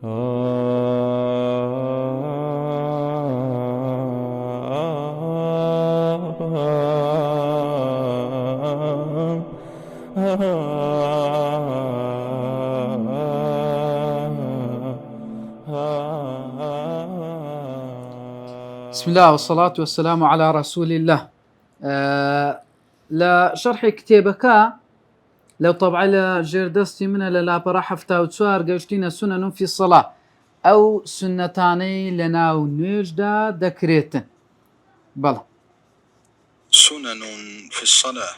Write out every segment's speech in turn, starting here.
بسم الله والصلاة والسلام على رسول الله. لا شرح كتابك لو طبعا لجردستي منها لا براحة فتاوتسوار قوشتين سنن في الصلاة أو سنتاني لنا ونجدا ذكريتن بلا سنن في الصلاة.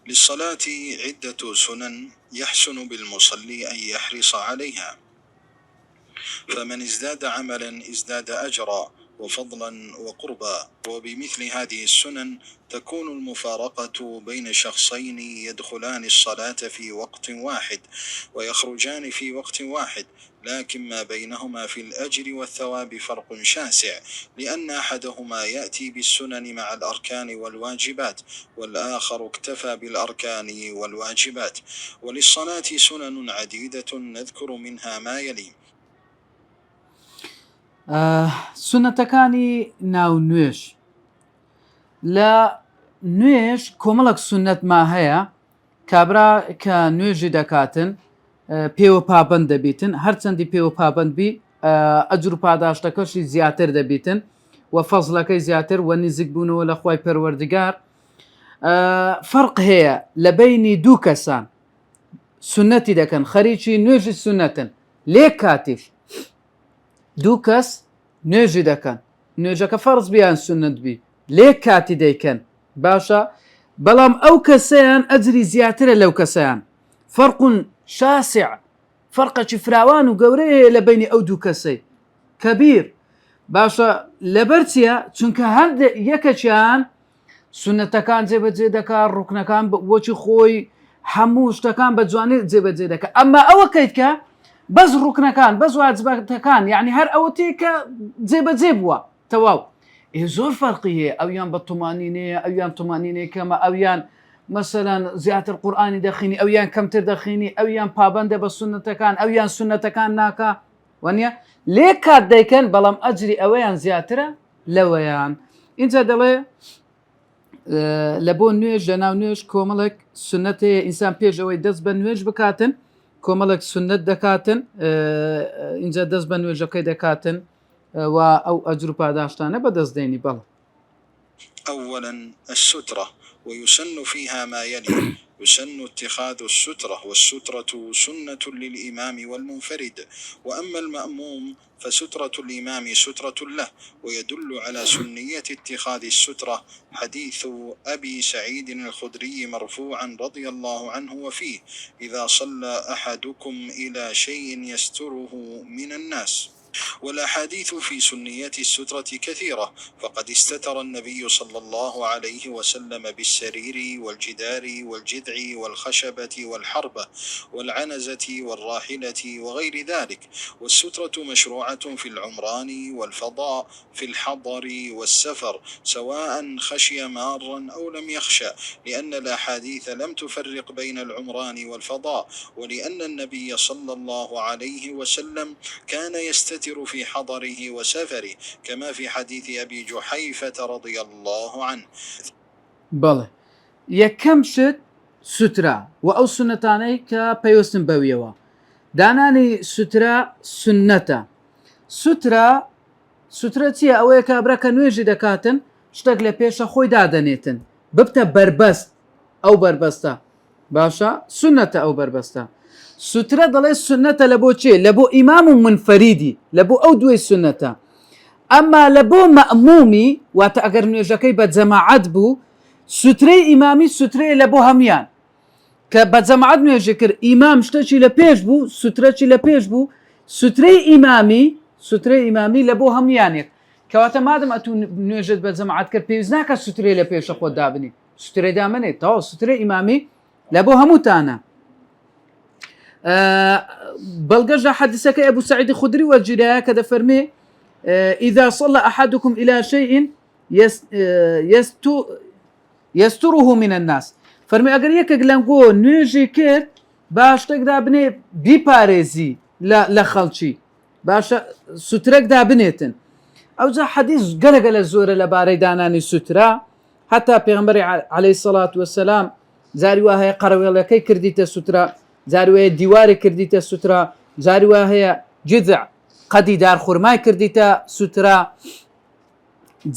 للصلاة عدة سنن يحسن بالمصلي أن يحرص عليها، فمن ازداد عملا ازداد أجرا وفضلا وقربا. وبمثل هذه السنن تكون المفارقة بين شخصين يدخلان الصلاة في وقت واحد ويخرجان في وقت واحد، لكن ما بينهما في الأجر والثواب فرق شاسع، لأن أحدهما يأتي بالسنن مع الأركان والواجبات، والآخر اكتفى بالأركان والواجبات. وللصلاة سنن عديدة نذكر منها ما يلي: سنتكاني ناو نوش لا نوش كوملك سنة ما هي كابرا كنوجي دكاتن پێوە پابند دەبیتن، هەرچەندی پێوە پابند بی ئەجر و پاداشتەکەشی زیاتر دەبیتن و فەزلەکەی زیاتر و نزیک بوونەوە لە خوای پەروەردگار. فەرق هەیە لە بەینی دوو کەسان سنەتی دەکەن، خەریکی نوێژی سنەتن، لێ کاتیش دوو کەس نوێژی دەکەن، نوێژەکە فەرز بیان سنت بی، لێ کاتی دەیکەن باشە، بەڵام ئەو کەسەیان ئەجری زیاترە لەو کەسەیان. فەرق شاسع، فەرقەکی فراوان و گەورەیە لە بینی ئەو دوو کەسەی کەبیر باشە. لەبەر چییە؟ چونکە هەر یەکەچیان سنەتەکان جێبەجێ دەکات، ڕوکنەکان وەکی خۆی هەموو شتەکان بە جوانێ جێبەجێ دەکات، ئەمما ئەوە کەیتکە بەس ڕوکنەکان بەس واجبەتەکان یعنی هەر ئەوەتی کە جێبەجێ بووە تەواو. زۆر فەرقی هەیە، ئەویان بە تومانینەیە، ئەویان تومانینەی کەمە، ئەویان مثلا زیاتر قورآانی دەخینی، ئەویان کەمتر دەخینی، ئەویان پابندە بە سنەتەکان، ئەویان سنەتەکان ناکە وانە لێ کات دەیکەن، بەڵام ئەجری ئەوەیان زیاترە لەوەیان. اینجا دەڵێ لە بۆ نوێژ لە ناو نوێژ کۆمەڵێک سنەتەیە، ئینسان پێش ئەوەی دەست بە نوێژ بکاتن کۆمەڵێک سنەت دەکاتن، اینجا دەست بە نوێژەکەی دەکاتن و ئەو ئەجر و پاداشتانە بەدەستدێنی. بەڵێ أولا السترة، ويسن فيها ما يلي: يسن اتخاذ السترة، والسترة سنة للإمام والمنفرد، وأما المأموم فسترة الإمام سترة له. ويدل على سنية اتخاذ السترة حديث أبي سعيد الخدري مرفوعا رضي الله عنه وفيه: إذا صلى أحدكم إلى شيء يستره من الناس. والأحاديث في سنية السترة كثيرة، فقد استتر النبي صلى الله عليه وسلم بالسرير والجدار والجذع والخشبة والحربة والعنزة والراحلة وغير ذلك. والسترة مشروعة في العمران والفضاء، في الحضر والسفر، سواء خشي مارا أو لم يخشى، لأن الأحاديث لم تفرق بين العمران والفضاء، ولأن النبي صلى الله عليه وسلم كان يستتر في حضره وسفره، كما في حديث أبي جحيفة رضي الله عنه. بەڵێ یەکەم شت سوترا و ئەو سنەتانەی کە پەیوەستن بەویەوە. دانانی سوترا سنەتە. سوترە چییە؟ ئەوەیە کابرا کە نوێژی دەکاتن شتێک لە پێشە خۆی دادەنێتن ببتە بربەست، ئەو بربەستە باشە سنەتە. ئەو بربەستە سوترە دەڵێ سنەتە لە بۆ چێ؟ لە بۆ ئیمام و منفەریدی، لە بۆ ئەو دوێ سنەتە. ئەمما لە بۆ مەئمومی واتە ئەگەر نوێژەکەی بە جەماعەت بوو، سوترەی ئیمامی سوترەیە لە بۆ هەمیان، کە بە جەماعەت نوێژی کرد، ئیمام شتێکی لە پێش بوو، سوترەکی لە پێش بوو، سوترەی ئیمامی لە بۆ هەمیانێک. کەواتە مادەم ئەتوو نوێژت بە جەماعەت کرد، پێویست ناکە سوترەی لە پێشە خۆت دابنی، سوترەی دامنێت تەواو. سوترەی ئیمامی لە بۆ هەمووتانە. بەڵگەشە حەدیثەکە ئەبو سعید خودری وەرجیرایە کە دەفەرمێ: إذا صلى أحدكم إلى شيء يستره من الناس. فەرمی ئەگەر یەکێک لەنگۆ نوێژی کرد با شتێک دابنێ بیپارێزی لە خەڵکی، باشە سوترەك دابنێتن ئەوجا حەدیث گەلە زۆرە لەبارەی دانانی سوترا حتا پێغەمبەری عەلەیهی سەڵات وەسەلام جاری وا هەیە قەرەوێڵەکەی کردیتە سوترا، جاری وایە دیواری کردیتە سوترا، جاری وا هەیە جذع قەدی دارخورمای کردیتە سوترا،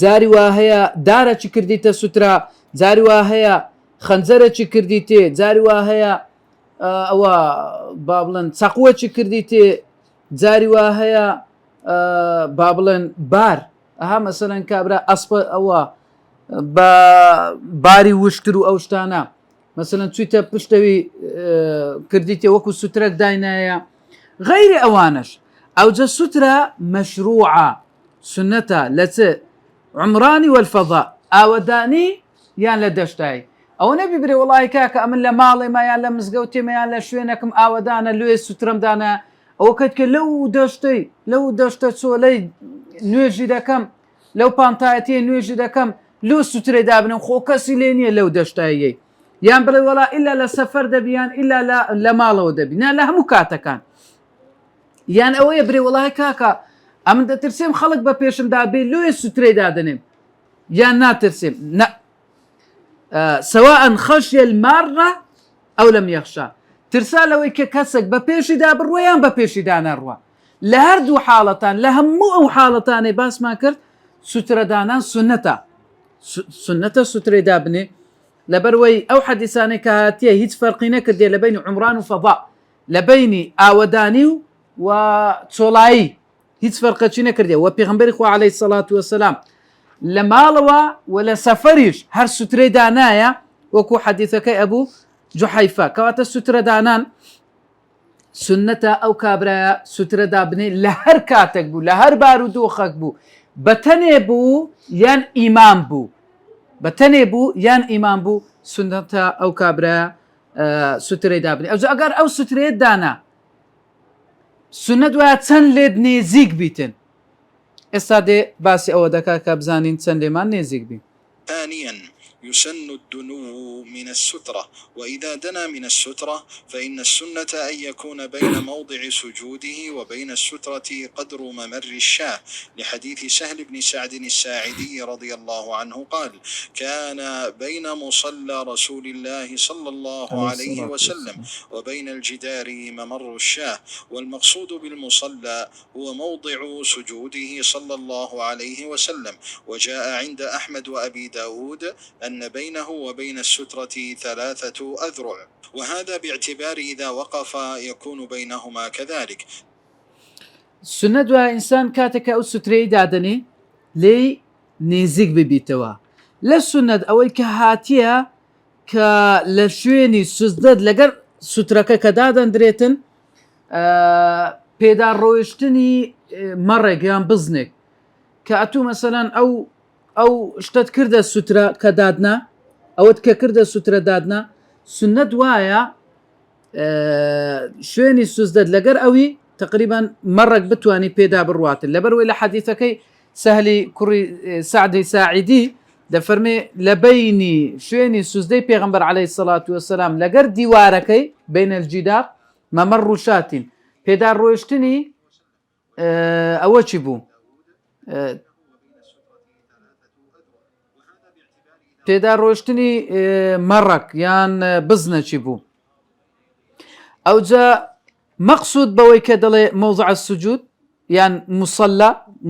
جاری وا هەیە دارەکی کردیتە سوترا، جاری وا هەیە خەنجەرێکی کردیتێ، جاری وا هەیە ئەوە با بڵێن چەقوەکی کردیتێ، جاری وا هەیە با بڵێن بار ئەها مەسەلەن کابرا ئەسپە ئەوە بە باری وشتر و ئەو شتانە مەسەلەن چوویتە پشتەوی کردیتێ وەکو سوترەک داینایە غەیری ئەوانش. ئەوجە سوترە مەشروعە سنەتە لە چ عمرانی وەلفەضا ئاوەدانی یان لە دەشتایی ئەوە نەبی برێ وڵی کاکە ئەمن لە ماڵێمە یان لە مزگەوتێمە یان لە شوێنەکەم ئاوەدانە لێ سوترەمدانە ئەوە کەت کە لەو دەشتە چۆلەی نوێژی دەکەم لەو پانتایەتێ نوێژی دەکەم لۆ سوترێ دابنم خۆ کەسی لێ نییە لەو دەشتاییەی یان بڵێ وەڵا ئیلا لە سەفەر دەبیان ئیلا لە ماڵەوە دەبی نا لە هەموو کاتەکان یان ئەوەیە برێ وڵی کاکە ئەمن دەترسێم خەڵک بە پێشمدا بێ لێ سوترێ دادنێم یان ناترسێم سواء خەشیە المارە ئەو لەم یەخشا ترسا لەوەی کە کەسێک بە پێشیدا بڕوە یان بە پێشیدا نەڕوە لە هەردوو حاڵەتان لە هەموو ئەو حاڵەتانەی باسمان کرد سوترەدانان سنەتە سوترێ دابنێ لەبەروەی ئەو حەدیسانەی کە هاتیە هیچ فەرقی نەکردێ لە بینی عمران و فەضا لە بینی ئاوەدانی و چۆڵایی هیچ فەرقەچی نەکردێ و پێغەمبەری خوا عەلەیهی سەڵات وەسەلام لە ماڵەوە و لە سەفەریش هەر سوترەی دانایە وەکو حەدیثەکەی ئەبوو جوحەیفە کەواتە سوترەدانان سنەتە ئەو کابرایە سوترە دابنێ لە هەر کاتێک بوو لە هەر بار و دۆخەک بوو بەتەنێ بوو یان ئیمام بوو بەتەنێ بوو یان ئیمام بوو سنەتە ئەو کابرایە سوترەی دابنێ ئەگەر ئەو سوترێت دانا سنەت وایە چەند لێت نێزیک بیتن ئێستا دێ باسی ئەوە دەکات کە بزانین چەند لێمان نێزیک بین. ثانيا يسن الدنو من السترة، وإذا دنا من السترة فإن السنة أن يكون بين موضع سجوده وبين السترة قدر ممر الشاة، لحديث سهل بن سعد الساعدي رضي الله عنه قال: كان بين مصلى رسول الله صلى الله عليه وسلم وبين الجدار ممر الشاة، والمقصود بالمصلى هو موضع سجوده صلى الله عليه وسلم. وجاء عند أحمد وأبي داود أن بينه وبين السترة 3 أذرع، وهذا باعتبار إذا وقف يكون بينهما كذلك. سنەت وایە ئینسان کاتێکە ئەو سوترەی دادنێ لێی نێزیک ببیتەوە لە سنەت ئەوەی کە هاتیە کە لە شوێنی سوزدەت لەگەر سوترەکە کە دادەندرێتن پێدا ڕۆیشتنی مەڕێک یان بزنێک کە ئەتوو مەسەلەن ئەو شتت کردە سوترە کە دادنا ئەوەت کە کردە سوترە دادنا سنەت وایە شوێنی سوزدەت لەگەر ئەوی تقریبا مەڕێک بتوانی پێدا بڕواتن لەبەروەی لە حەدیثەکەی سەهلی کوڕی سعدی ساعیدی دەفەرمێ لە بینی شوێنی سوزدەی پێغەمبەر عەلەیهی سەڵات وەسەلام لەگەر دیوارەکەی بین الجیدار مەمەڕ ڕوشاتین پێدا ڕۆیشتنی ئەوە چی بوو پێدا ڕۆیشتنی مەڕەک یان بزنەچی بوو ئەوجا مەقسود بەوەی کە دەڵێ مەوضع السجود یان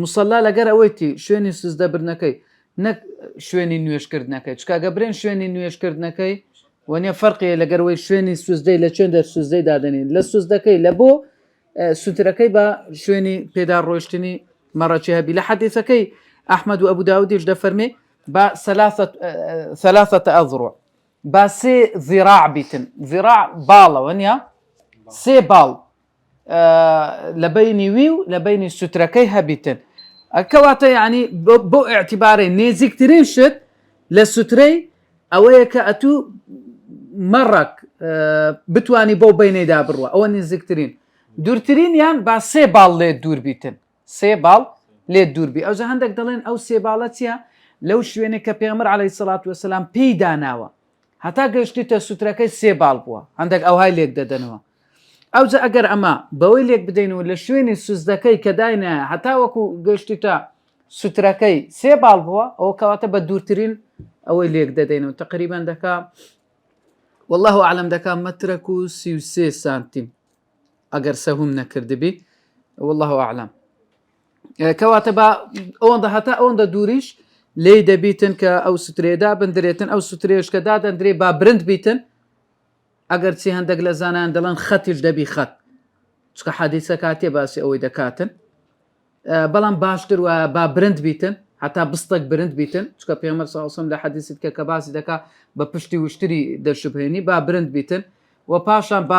مسەلا لەگەر ئەوەیتی شوێنی سوزدە برنەکەی نەک شوێنی نوێشکردنەکەی چکاگە برێن شوێنی نوێشکردنەکەی وەنیە فەرقیە لەگەرەوەی شوێنی سوزدەی لە چێندە سوزدەی دادنین لە سوزدەکەی لە بۆ سوترەکەی بە شوێنی پێدا ڕۆیشتنی مەڕەچی هەبی لە حەدیثەکەی ئەحمەد و ئەبوو داودیش دەفەرمێ با 3 أذرع با 3 ذراع بیتن ذراع باڵەوە نیە 3 باڵ لە بینی وی و لە بینی سوترەکەی هەبیتن کەواتە یعنی بۆ ئاعتیبارەی نێزیکترین شت لە سوترەی ئەوەیە کە ئەتوو مەڕەک بتوانی بۆ بینەیدا بڕوە ئەوە نێزیکترین دوورترین یان با 3 باڵ لێ دوور بیتن 3 باڵ لێ دووربی ئەوجا هەندێک دەڵێن ئەو 3 باڵە چیە لەو شوێنێک کە پێغەمبەر عەلەیهی سەڵات وەسەلام پێی داناوە هەتا گەشتیتە سوترەکەی 3 باڵ بووە هەندێک ئەوهای لێک دەدەنەوە ئەوجا ئەگەر ئەمە بەوەی لێک بدەین و لە شوێنی سوزدەکەی کە داینە هەتا وەکو گەشتیتە سوترەکەی 3 باڵ بووە ئەوە کەواتە بە دوورترین ئەوەی لێک دەدەینەوە تقریبان دەکا والله ئەعلەم دەکا مەترێک و 33 سانتیم ئەگەر سەهوم نەکردبی والله ئەعلەم کەواتە بە ئەوەندە هەتا ئەوەندە دووریش لێی دەبیتن کە ئەو سوترێدا بندرێتن ئەو سوترێش کە دادەندرێ با برند بیتن ئەگەر چی هەندێک لە زانان دەڵێن خەتیش دەبی خەت چکە حەدیسە کاتێ باسی ئەوەی دەکاتن بەڵام باشتر وە با برند بیتن هەتا بستێک برند بیتن چکە پێغەمبەر صلی الله علیه و سلم لە حەدیثت کە باسی دەکا بە پشتی وشتری دەشبهێنی با برند بیتن و پاشان با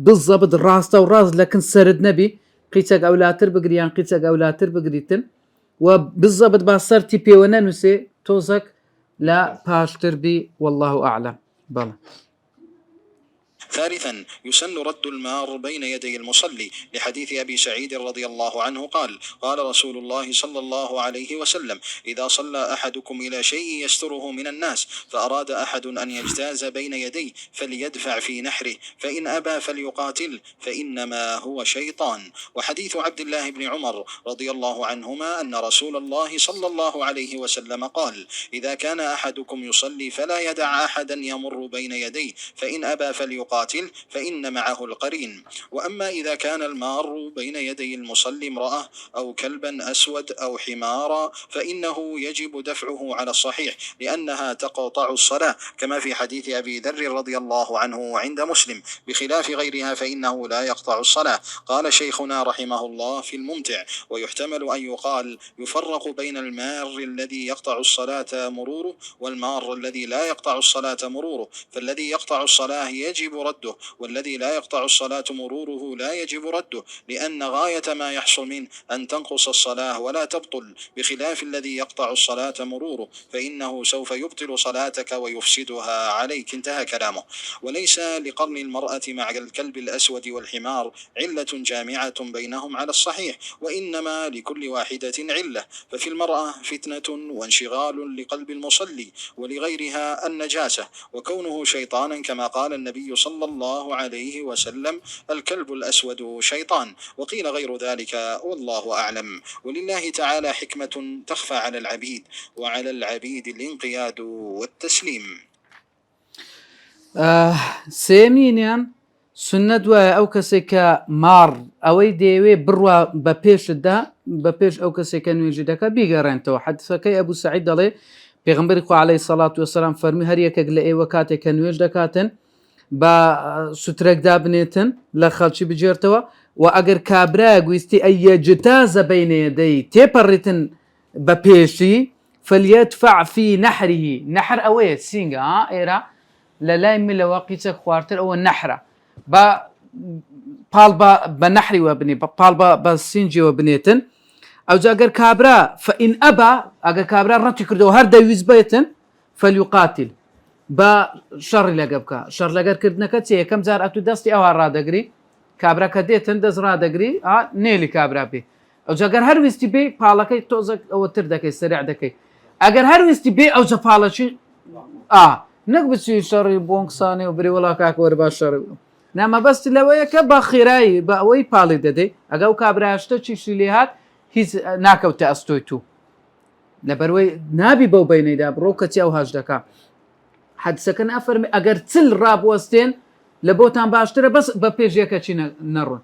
بالضبط ڕاستە و ڕاست لەکن سرد نەبی قیچەک ئەولاتر بگریان قیچەک ئەولاتر بگریتن و بالضبط با سەرتی پێوە نەنووسێ تۆزەک لە پاشتر بی والله ئەعلەم بەڵێ. ثالثا يسن رد المار بين يدي المصلي لحديث أبي سعيد رضي الله عنه قال قال رسول الله صلى الله عليه وسلم إذا صلى أحدكم إلى شيء يستره من الناس فأراد أحد أن يجتاز بين يديه فليدفع في نحره فإن أبى فليقاتل فإنما هو شيطان. وحديث عبد الله بن عمر رضي الله عنهما أن رسول الله صلى الله عليه وسلم قال إذا كان أحدكم يصلي فلا يدع أحدا يمر بين يديه فإن أبى فليقاتل فإن معه القرين. وأما إذا كان المار بين يدي المصلي امرأة أو كلبا أسود أو حمارا فإنه يجب دفعه على الصحيح لأنها تقطع الصلاة كما في حديث أبي ذر رضي الله عنه عند مسلم بخلاف غيرها فإنه لا يقطع الصلاة. قال شيخنا رحمه الله في الممتع ويحتمل أن يقال يفرق بين المار الذي يقطع الصلاة مروره والمار الذي لا يقطع الصلاة مروره فالذي يقطع الصلاة يجب رده والذي لا يقطع الصلاة مروره لا يجب رده لأن غاية ما يحصل منه أن تنقص الصلاة ولا تبطل بخلاف الذي يقطع الصلاة مروره فإنه سوف يبطل صلاتك ويفسدها عليك. انتهى كلامه. وليس لقرن المرأة مع الكلب الأسود والحمار علة جامعة بينهم على الصحيح وإنما لكل واحدة علة ففي المرأة فتنة وانشغال لقلب المصلي ولغيرها النجاسة وكونه شيطانا كما قال النبي صلى الله عليه وسلم الكلب الأسود شيطان. وقيل غير ذلك والله أعلم. ولله تعالى حكمة تخفى على العبيد وعلى العبيد الانقياد والتسليم. سێمینیان سنت وایە ئەو کەسێک کە مار ئەوەی دەیەوێ بڕوا بە پێشدا بە پێش ئەو کەسێک کە نوێژی دەکە بیگەڕێنتەوە. حەدیثەکەی ئەبوو سەعید دەڵێ پێغەمبەری خوا عەلەیهی سەڵات وەسەلام فەرمی هەر یەکێک لە ئێوە کاتێک کە نوێژ دەکاتن بە سوترێکدا بنێتن لە خەڵکی بجێرتەوە و ئەگەر کابرایە گویستی ئەیەجتازە بەینە یەدەی تێپەڕیتن بە پێشی فەلیەدفع فی نەحریه نەحر ئەوەیە سینگە ئێرە لە لای ملەوە قیچەک خواردتر ئەوە نەحرە بە پاڵ بە نەحریوە بنێ پاڵ بە سینجیەوە بنێتن ئەوجا ئەگەر کابرا فئین ئەبا ئەگەر کابرا ڕەتی کردەوە هەر دەویست بێتن فەلیوقاتیل بە شەڕی لەگە بکە شەڕ لەگەرکردنەکە چێ یەکەم جار ئەتو دەستی ئەوە ڕادەگری کابراکە دێتن دەست ڕادەگری نێلی کابرا بێ ئەوجا ئەگەر هەرویستی بێ پاڵەکەی تۆزێک ئەوە تر دەکەی سەریع دەکەی ئەگەر هەرویستی بێ ئەوجا پاڵەچی نەک بچی شەڕی بۆن قسانێ و بری وەڵا کاک وەرە باش شەڕ نامەبەستی لەوەیە کە بە خێرایی بە ئەوەی پاڵی دەدەی ئەگە و کابراشتە چیشی لێ هات هیچ ناکەوتە ئەستۆی تو لەبەرەوەی نابی بەو بینەیدا بڕۆ کەچی ئەو هاش دەکا حەدیسەکە نافەرمی ئەگەر چل ڕابوەستێن لە بۆتان باشترە بەس بە پێش یەکەچی نەڕۆن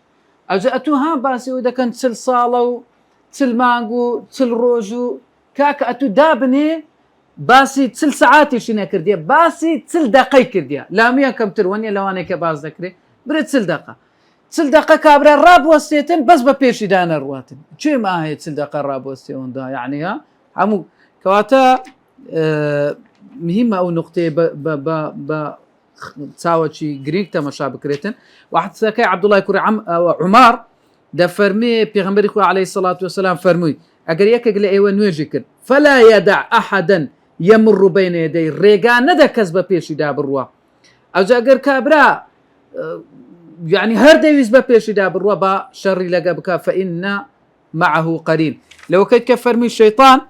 ئەوجا ئەتو ها باسی ئەوی دەکەن چل ساڵە و چل مانگ و چل ڕۆژ و کاکە ئەتو دابنێ باسی چل سەعاتیشی نەکردیە باسی چل دەقەی کردیە لامیان کەمتر وەنیە لەوانەیە کە باز دەکرێت برێت چل دەقە کابرا ڕابوەستێتن بەس بە پێشی دانەڕواتن کوێ ماهەیە چل دەقە ڕابوەستێەوەندا یعنی ها هەموو کەواتە مهمە ئەو نقطەیە بە چاوەکی گرنگ تەمەشا بکرێتن و حەدیثەکەی عەبدوڵای کوڕی عومار دەفەرمێ پێغەمبەری خوا عەلەیهی سەڵات وەسەلام فەرمووی ئەگەر یەکێک لە ئێوە نوێژی کرد فەلا یەدع ئەحەدەن یەمڕ بەینە یەدەی ڕێگا نەدە کەس بە پێشیدا بڕوە ئەوجا ئەگەر کابرا یعنی هەر دەویست بە پێشیدا بڕوە بە شەڕی لەگە بکە فئینە معه قەرین لەوەکەیت کە فەرمی شەیطان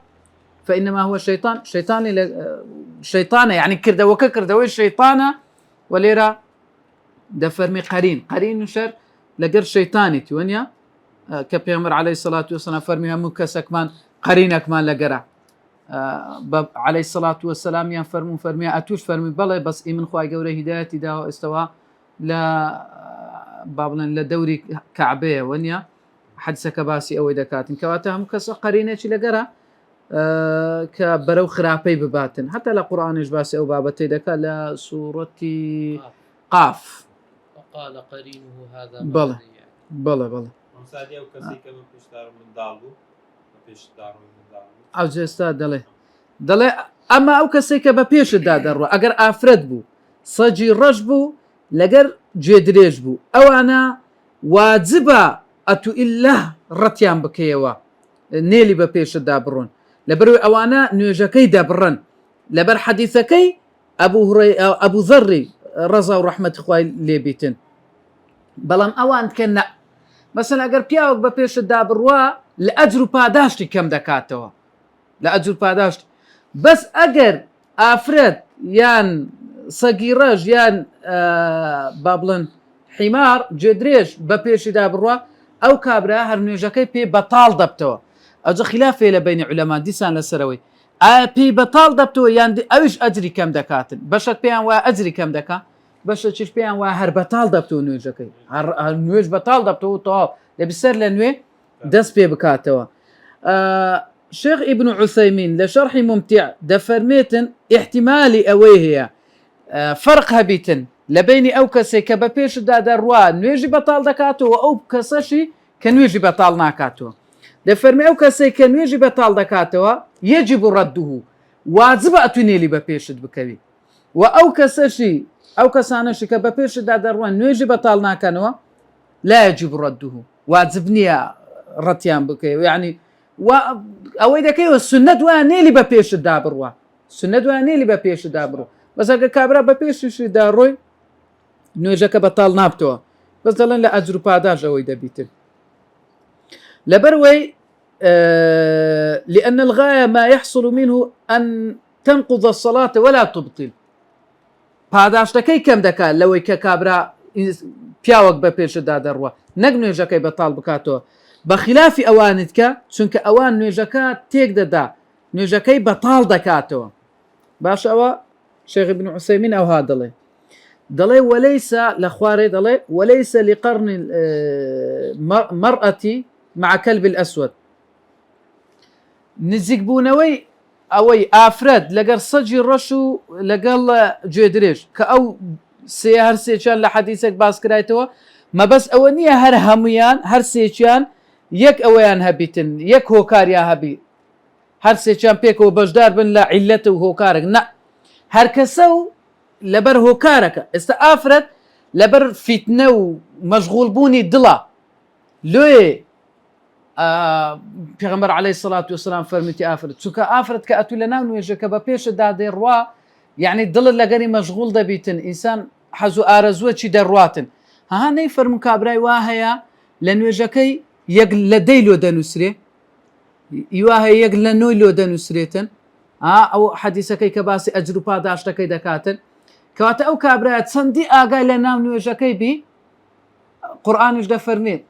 فإنما هو شيطان يعني كردوكا كردوي شيطانة وليرا دفرمي قرين شر لەگەر شەیتانێتی وەنیا کە پێغەمبەر عەلەیهی سەڵات وەسەلام فەرمی هەموو کەسێکمان قەرینێکمان لەگەرە عەلەیهی سەڵات وەسەلامیان فەرمی ئەتوش فەرمی بەڵێ بەس من خوای گەورە هیدایەتی داوە ئێستەوە لە با بڵێن لە دەوری کەعبەیە وەنیا حەدیسەکە باسی ئەوەی دەکاتن کەواتە هەموو کەسە قەرینێکی لەگەرە کە بەرەو خراپەی بباتن هەتا لە قورئانیش باسی ئەو بابەتەی دەکات لە سوورەتی قاف وقال قرينه هذا بەڵێ بەڵێ بەڵێ مسادی ئەو کەسی کە من پێشدار منداڵ بوو پێشدار منداڵ ئەو جێستا دەڵێ ئەمە ئەو کەسێک کە بە پێشتدا دەڕوە ئەگەر ئافرەت بوو سەجی ڕەش بوو لەگەر گوێدرێژ بوو ئەوانە واجبە ئەتو ئیلا ڕەتیان بکەیەوە نێلی بە پێشتدا بڕۆن لەبەروی ئەوانە نوێژەکەی دەبڕن لەبەر حەدیثەکەی ئەبوو ذەڕی ڕەزا و ڕەحمەتی خوای لێبیتن بەڵام ئەوان کە نە مەسەن ئەگەر پیاوەک بە پێشتدا بڕوە لە ئەجر و پاداشتی کەم دەکاتەوە لە ئەجر و پاداشت بەس ئەگەر ئافرەت یان سەگی ڕەش یان با بڵێن حیمار گوێدرێژ بە پێشیدا بڕوە ئەو کابرا هەر نوێژەکەی پێ بەتاڵ دەبتەوە ئەوجە خلافێ لە بینی عولەما دیسان لەسەرەوەی ئایا پێی بەتاڵ دەبتەوە یان ئەویش ئەجری کەم دەکاتن بەشەک پێیان وایە ئەجری کەم دەکات بەشەکیش پێیان وایە هەر بەتاڵ دەبتەوە نوێژەکەی هەر نوێژ بەتاڵ دەبتەوە تەواو لەبیسەر لە نوێ دەست پێ بکاتەوە شيخ ابن عثيمين لشرح ممتع دفرميتن احتمالي اويه فرق هبيتن لبيني او كسي كبابيش دا دروا نويجي بطال دكاتو او كسشي كنويجي بطال ناكاتو دفرمي او كسي كنويجي بطال دكاتو يجب رده واجب اتوني لي بابيش بكوي واو كسشي او كسانشي كبابيش دا دروا نويجي بطال ناكانو لا يجب رده واجبني رتيان بكوي يعني ئەوەی دەکەیەوە سنەت وایە نێلی بە پێشتدا بڕوە سنەت وایە نێلی بە پێشتدا بڕوە بەس ئەگەر کابرا بە پێشیشدا ڕۆی نوێژەکە بەتاڵ نابتەوە بەس دەڵێن لە ئەجر و پاداش ئەوەی دەبیتر لەبەروەی لأن الغاية ما يحصل منه أن تنقض الصلاة ولا تبطل پاداشتەکەی کەم دەکات لەوەی کە کابرا پیاوەک بە پێشتدا دەڕوە نەک نوێژەکەی بەتاڵ بکاتەوە بەخلافی ئەوانت کە چونکە ئەوان نوێژەکە تێک دەدا نوێژەکەی بەتاڵ دەکاتەوە باش ئەوە شێخ ابن عوسەیمین ئەوها دەڵێ وەلەیسە لە خوارێ دەڵێ وەلەیسە لقرن مەرئەتی مع كلب الأسود نزیک بوونەوەی ئەوەی ئافرەت لەگەر سەجی ڕەش و لەگەڵ گوێدرێژ کە ئەو هەر سێکیان لە حەدیثێک باس کرایتەوە مەبەست ئەوە نییە هەر هەمویان هەر سێکیان یەک ئەوەیان هەبیتن یەک هۆکاریان هەبی هەر سێکیان پێکەوە بەشدار بن لە عیلەت و هۆکارێک نە هەر کەسە و لەبەر هۆکارەکە ئێستا ئافرەت لەبەر فیتنە و مەشغوڵبوونی دڵە لێ پێغەمبەر عەلەیهی سەڵات وەسەلام فەرمیتی ئافرەت چونکە ئافرەت کە ئەتوو لە ناو نوێژەکە بە پێشتدا دەڕوا یعنی دڵت لەگەری مەشغوڵ دەبیتن ئینسان حەز و ئارەزووەکی دەڕواتن ها نەیفەرموو کابرای وا هەیە لە نوێژەکەی یەک لە دەی لۆ دەنووسرێ یوا هەیە یەک لە نۆی لۆ دەنووسرێتن ئەو حەدیسەکەی کە باسی ئەجر و پاداشتەکەی دەکاتن کەواتە ئەو کابرایە چەندی ئاگای لە ناو نوێژەکەی بی قورئانیش دەفەرمێت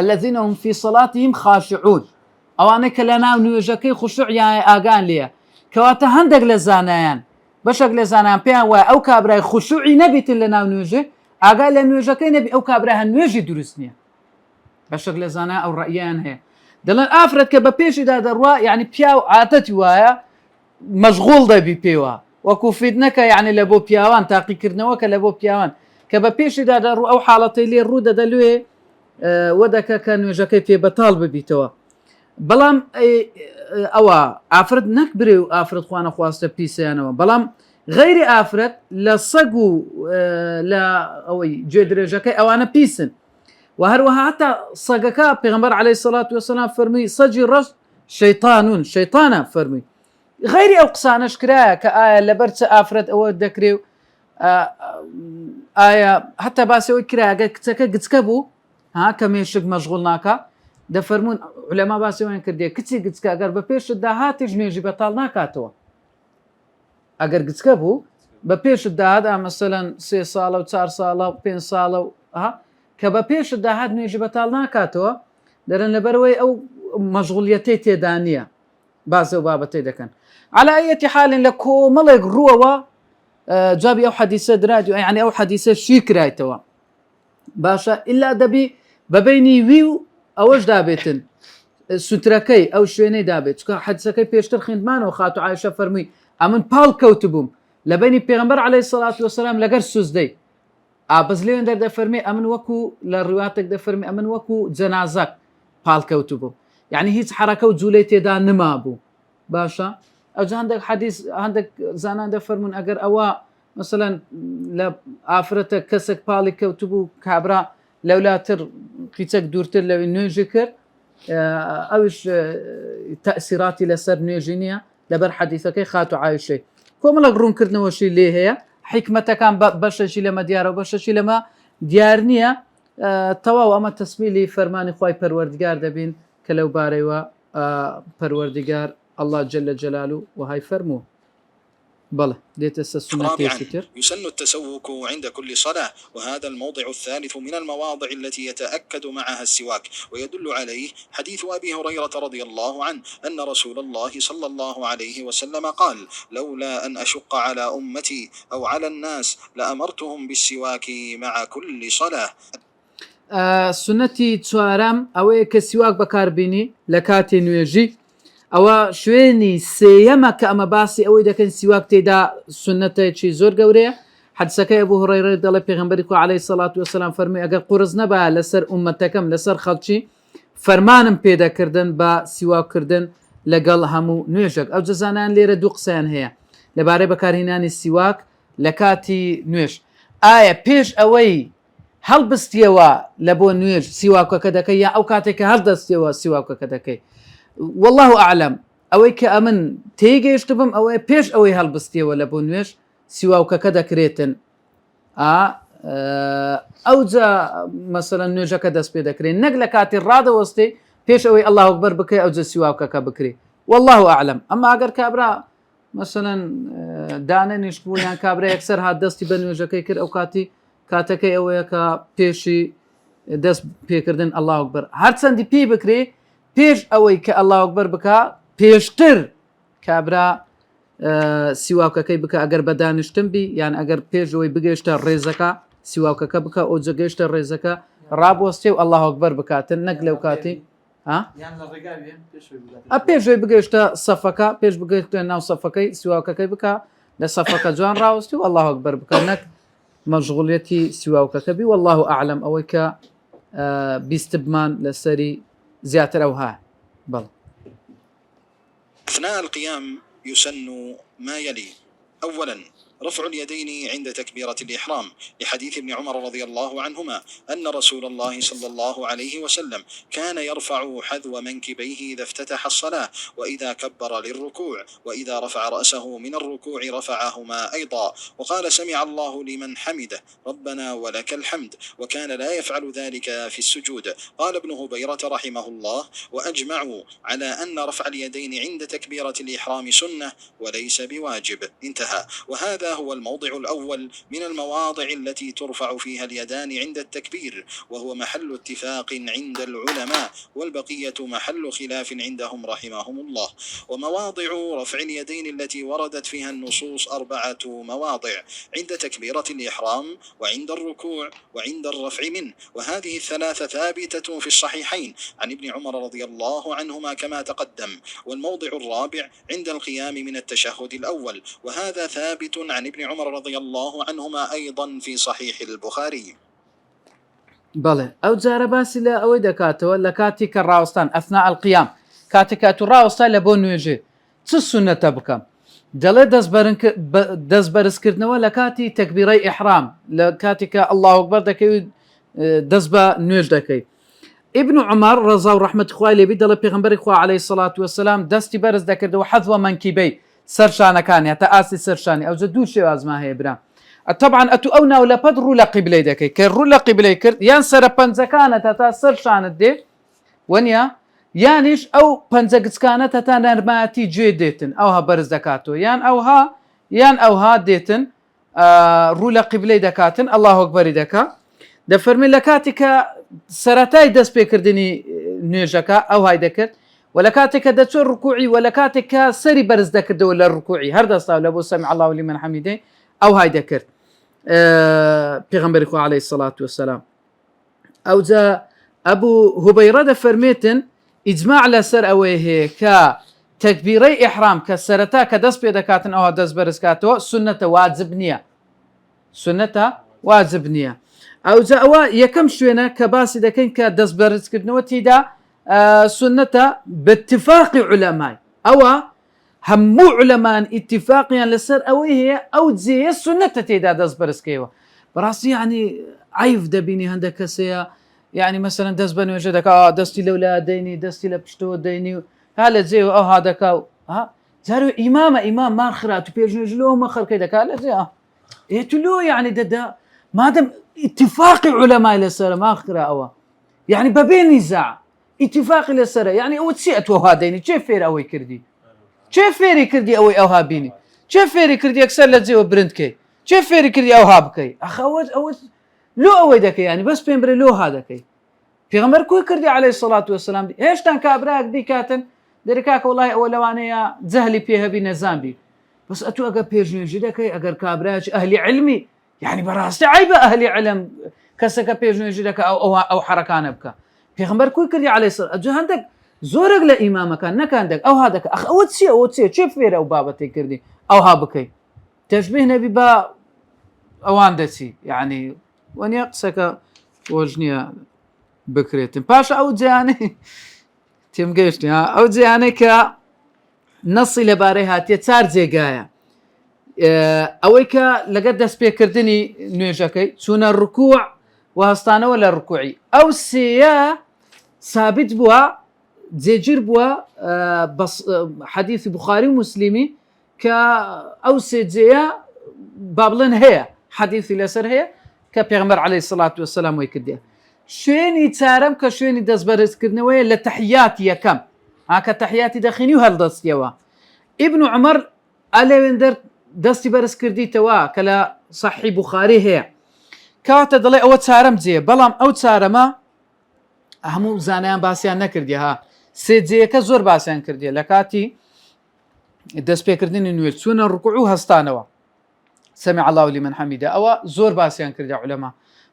الذين هم في صلاتهم خاشعون ئەوانەی کە لە ناو نوێژەکەی خوشوعیان ئاگان لێیە کەواتە هەندێک لە زانایان بەشێک لە زانایان پێیان وایە ئەو کابرای خوشوعی نەبیتن لە ناو نوێژێ ئاگای لە نوێژەکەی نەبی ئەو کابرا هەن نوێژی دروست نییە بەشێک لە زانای ئەو ڕەئیان هەیە دەڵێن ئافرەت کە بە پێشیدا دەڕوا یعنی پیا و عادەتی وایە مەشغوڵ دەبی پێوە وەکو فیتنەکە یعنی لە بۆ پیاوان تاقیکردنەوەکە لە بۆ پیاوان کە بە پێشیدا دەڕوو ئەو حاڵەتەی لێ ڕوو دەدەلوێ وەدەکە کە نوێژەکەی پێ بەتاڵ ببیتەوە بەڵام ئەوە ئافرەت نەک برێ و ئافرەت خوانە خواستە پیسیانەوە بەڵام غەیری ئافرەت لە سەگ و لە ئەوەی گوێدرێژەکەی ئەوانە پیسن و هەروەها هەتا سەگەکە پێغەمبەر عەلەیهی سەڵات وەسەلام فەرمی سەجی ڕەش شەیطانون شەیطانە فەرمی غەیری ئەو قسانەش کرایە کە ئایا لەبەر چ ئافرەت ئەوە دەکرێ و ئایا هەتا باسەوەی کرایە ئەگەر کچەکە گچکە بوو ها کە مێشک مەشغوڵ ناکە دەفەرمون عولەما باسیەوەیان کردێ کچی گچکە ئەگەر بە پێشتدا هاتیش نوێژی بەتاڵ ناکاتەوە ئەگەر گچکە بوو بە پێشتدا هادا مەسەلەن 3 ساڵە و 4 ساڵە و 5 ساڵە و کە بە پێش داهات نوێژی بەتاڵ ناکاتەوە دەرەن لەبەرەوەی ئەو مەشغوڵیەتەی تێدا نییە باز ئەو بابەتەی دەکەن على ئەیەتی حالین لە کۆمەڵێک ڕووەوە جابی ئەو حەدیسە درادی یعنی ئەو حەدیسە شی کرایتەوە باشە ئللا دەبی بەبینی وی و ئەوەش دابێتن سوترەکەی ئەو شوێنەی دابێت چکە حەدیسەکەی پێشتر خوێندمانەوە خاتو عایشە فەرمووی ئەمن پاڵ کەوت بووم لە بینی پێغەمبەر عەلەیهی سەڵات وەسەلام لەگەر سوزدەی ئابەز لێن دەفەرمێ ئەمن وەکو لە ڕواتێک دەفەرمێ ئەمن وەکو جەنازەک پاڵ کەوت بوو یعنی هیچ حرەکە و جوولەی تێدا نما بوو باشە ئەوجا هەندێک حەدیث هەندێک زانان دەفەرمون ئەگەر ئەوە مثلەن لە ئافرەتە کەسێک پاڵی کەوت بوو کابرا لەولاتر قیچەک دوورتر لەوی نوێژی کرد ئەوش تەئسیراتی لەسەر نوێژی نییە لەبەر حەدیثەکەی خاتو عایشەی کۆمەڵک ڕوونکردنەوەشی لێ هەیە حیکمەتەکان بەشەشی لەمە دیارە و بەشەشی لەمە دیار نییە تەواو ئەمە تەسمیلی فەرمانی خوای پەروەردگار دەبین کە لەو بارەیەوە پەروەردگار الله جل جلاله وهي فرمو بلى ديت السنة رابعا يسن التسوك عند كل صلاة وهذا الموضع الثالث من المواضع التي يتأكد معها السواك ويدل عليه حديث أبي هريرة رضي الله عنه أن رسول الله صلى الله عليه وسلم قال لولا أن أشق على أمتي أو على الناس لأمرتهم بالسواك مع كل صلاة سنتي تشوارم أو كسواك بكاربيني لكاتي نويجي ئەوە شوێنی سێیەمە کە ئەمە باسی ئەوەی دەکەن سیواک تێدا سنەتێکی زۆر گەورەیە حەدیسەکەی ئەبوو هورەیرە دەڵێ پێغەمبەری خوا عەلەیهی سەڵات وەسەلام فەرمووی ئەگەر قورس نەبا لەسەر ئومەتەکەم لەسەر خەڵکی فەرمانم پێدەکردن بە سیواکردن لەگەڵ هەموو نوێژێک ئەو جەزانان لێرە دوو قسەیان هەیە لەبارەی بەکارهێنانی سیواک لە کاتی نوێژ ئایا پێش ئەوەی هەڵبستیەوە لە بۆ نوێژ سیواکەکە دەکەی یا ئەو کاتێککە هەڵدەستیەوە سیواکەکە دەکەی والله أعلم ئەوەی کە ئەمن تێگەیشت بم ئەوەی پێش ئەوەی هەڵبستیەوە لە بۆ نوێژ سیواوکەکە دەکرێتن ئەوجا مەسەلەن نوێژەکە دەست پێ دەکرێت نەک لە کاتی ڕادەوەستی پێش ئەوەی الله ئەکبەر بکەی ئەوجا سیواوکەکە بکرێ والله أعلم ئەمما ئەگەر کابرا مەسەلەن دانە نیشتبوو یان کابرا یەکسەر هات دەستی بە نوێژەکەی کرد ئەو کاتەکەی ئەوەیە کە پێشی دەست پێکردن الله ئەکبەر هەرچەندی پێی بکرێ پێش ئەوەی کە الله ئەکبەر بکە پێشتر کابرا سیواکەکەی بکە ئەگەر بە دانیشتن بی یان ئەگەر پێش ئەوەی بگەیشتە ڕێزەکە سیواکەکە بکە ئەو جگەیشتە ڕێزەکە ڕابوەستێ و الله ئەکبەر بکاتن نەک لەو کاتی پێشوی بگەیشتە سەفەکە پێش بگەیشتە ناو سەفەکەی سیواکەکەی بکە لە سەفەکە جوان ڕاوەستی و الله ئەکبەر بکە نەک مەشغوڵیەتی سیواکەکە بی والله أعلم ئەوەی کە بیستبمان لەسەری زيادة أوها بل أثناء القيام يسن ما يلي أولا رفع اليدين عند تكبيرة الإحرام لحديث ابن عمر رضي الله عنهما أن رسول الله صلى الله عليه وسلم كان يرفع حذو منكبيه إذا افتتح الصلاة وإذا كبر للركوع وإذا رفع رأسه من الركوع رفعهما أيضا وقال سمع الله لمن حمده ربنا ولك الحمد وكان لا يفعل ذلك في السجود قال ابن هبيرة رحمه الله وأجمعوا على أن رفع اليدين عند تكبيرة الإحرام سنة وليس بواجب انتهى وهذا هو الموضع الأول من المواضع التي ترفع فيها اليدان عند التكبير وهو محل اتفاق عند العلماء والبقية محل خلاف عندهم رحمهم الله ومواضع رفع اليدين التي وردت فيها النصوص 4 مواضع عند تكبيرة الإحرام وعند الركوع وعند الرفع منه وهذه الثلاثة ثابتة في الصحيحين عن ابن عمر رضي الله عنهما كما تقدم والموضع الرابع عند القيام من التشهد الأول وهذا ثابت عن ابن عمر رضي الله عنهما أيضا في صحيح البخاري بلى أو جار باسي لا أو دكاتو لكاتي كراوستان أثناء القيام كاتي كاتو راوستان لبون ويجي تسنة تبكم دلي دزبرس كردنوا لكاتي تكبيري إحرام لكاتي الله أكبر دكي دزبا نويج دكي ابن عمر رضا ورحمة خوالي بدل بيغمبر إخوة عليه الصلاة والسلام دستي برز دكرد وحذو منكبي سرشانة كان يتأسي سرشاني أو زدو شيء أزما هي برا طبعا أتو أونا ولا بدرو لقبلي دكي كرو لقبلي كرد يان سر بنزكانة تتا سرشانة دي ونيا يانيش أو بنزكانة تتا نرماتي جي ديتن أوها برز دكاتو يان أوها ديتن رو لقبلي دكاتن الله أكبر دكا دەفەرمێ لە کاتێکە سەرەتای دەست پێکردنی نوێژەکە ئەو های دەکرد و لە کاتێکە دەچۆ ڕکوعی و لە کاتێکە سەری بەرز دەکردەوە لە ڕکوعی هەردەستا لە بۆ سەمی الله لمن حەمیدە ئەو های دەکرد پێغەمبەری خوا عەلەیهی سەڵات وەسەلام. ئەوجا ئەبوو هوبەیرە دەفەرمێتن ئیجماع لەسەر ئەوەی هەیە کە تەکبیرەی ئیحرام کە سەرەتا کە دەست پێ دەکاتن ئەوە دەست بەرزکاتەوە سنەتە واجب نییە، سنەتە واجب نییە. ئەوجا ئەوە یەکەم شوێنە کە باسی دەکەین کە دەست بەرزکردنەوە تیدا سنەتە باتفاقی عولەمای ئەوە هەموو عولەمان ئیتفاقیان لەسەر ئەوەی هەیە ئەو جێیە سنەتە تێدا دەست بەرزکەیەوە. بەڕاستی یعنی عیف دەبینی هەندێک کەسەیە یعنی مەسەرەن دەست بە نوێژە دەکا دەستی لەولا دەینی دەستی لە پشتەوە دەینی و ها لە جێوە ئەو هادەکا و جارو ئیمامە ئیمام مان خرات و پێشنوێژ لۆمە خەڵکەی دەکات لە جێ ئێت لۆ یعنی دەدا مادەم اتفاقی عولەمای لەسەرە ماخرا ئەوە یعنی بەبێ نیزاع اتفاقی لەسەرە یعنی ئەوە چی ئەتوە هادەینی چێ فێر ئەوەی کردی چێ فێری کردی ئەوەی ئەوها بینی چێ فێری کردی یەکسەر لە جێوە برندکەی چێ فێری کردی ئەوها بکەی ئەخەوە ئەوە لۆ ئەوەی دەکەی ینی بەس پێم برێ لۆ ها دەکەی. پێغەمبەر کوی کردی عەلەیهی سەڵات وەسەلام هێشتا کابراک بیکاتن دەرکاکە وڵای ئەوە لەوانەیە جەهلی پێهەبی نەزانبی بەس ئەتوو ئەگەر پێشنوێژی دەکەی ئەگەر کابراک ئەهلی عیلمی یعنی بەڕاستی عیبە ئەهلی عیلم کەسەکە پێشنوێژی دەکە ئەو حرەکانە بکە. پێغەمبەر کوی کردی عەلەیهی سەڵات ئەجا هەندێک زۆرێک لە ئیمامەکان نەکاندێک ئەوها دەکە ئەخ ئەوە چییە ئەوە چییە چێ فێرە ئەو بابەتی کردی ئەوها بکەی تەشبیه نەبی بە ئەوان دەچی یعنی وەنیە قسەکە وەژ نییە بکرێتن. پاشە ئەو جیانەی تێم گەیشتی ئەو جیانەی کە نەسی لەبارەی هاتیە چار جێگایە ئەوەی کە لەگەر دەست پێکردنی نوێژەکەی چوونە ڕکوع و هەستانەوە لە ڕکوعی ئەو سێیە ثابت بووە جێگیر بووە حەدیثی بوخاری و موسلیمی کە ئەو سێ جێیە با بڵێن هەیە حەدیثی لەسەر هەیە کە پێغەمبەر عەلەیهی سەڵات وەسەلام وەی کردیە. شوێنی چارەم کە شوێنی دەست بەرزکردنەوەیە لە تەحیاتی یەکەم کە تەحیاتی دەخینی و هەڵدەستیەوە ئیبن عومەر ئەلێوێندەر دەستی بەرز کردیتەوە کە لە سەحیح بوخاری هەیە کەواتە دەڵێ ئەوە چارەم جێ بەڵام ئەو چارەمە هەموو زانایان باسییان نەکردی سێ جێیەکە زۆر باسییان کردیە لە کاتی دەست پێکردنی نوێژ چوونە ڕکوع و هەستانەوە سەمیع الله لمن حەمیدە ئەوە زۆر باسییان کردیا عولەما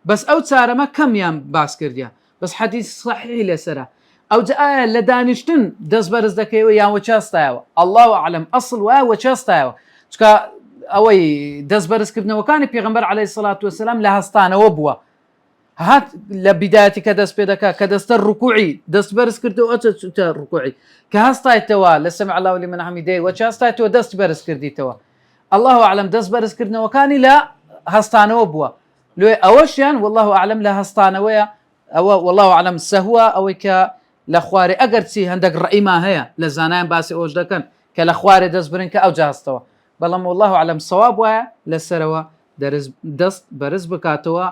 بەس ئەو چارەمە کەمیان باس کردیا بەس حەدیث صحیحی لەسرە ئەو ئایا لە دانیشتن دەست بەرز دەکەیەوە یان وەچاستایەوە الله ئەعلەم ئەسڵ وایە وەچاستایەوە چکە ئەوەی دەست بەرزکردنەوەکانی پێغەمبەر عەلەیهی سەڵات وەسەلام لە هەستانەوە بووە هات لە بیدایەتی کە دەست پێ دەکات کە دەستە ڕکوعی دەست بەرز کردەوە ئەچە ڕکوعی کە هەستایتەوە لە سەمیع الله لمن حەمیدە وەچاستایتەوە دەست بەرز کردیتەوە الله ئەعلەم دەست بەرزکردنەوەکانی لە هەستانەوە بووە لێ ئەوەشیان والله ئەعلەم لە هەستانەوەیە ئەوە والله ئەعلەم سەهوە ئەوەی کە لە خوارێ ئەگەر چی هەندێک ڕەئیما هەیە لە زانایان باسی ئەوش دەکەن کە لە خوارێ دەست برن کە ئەو جاستەوە بەڵام والله ئەعلەم سەواب وایە لەسەرەوە دەست بەرز بکاتەوە.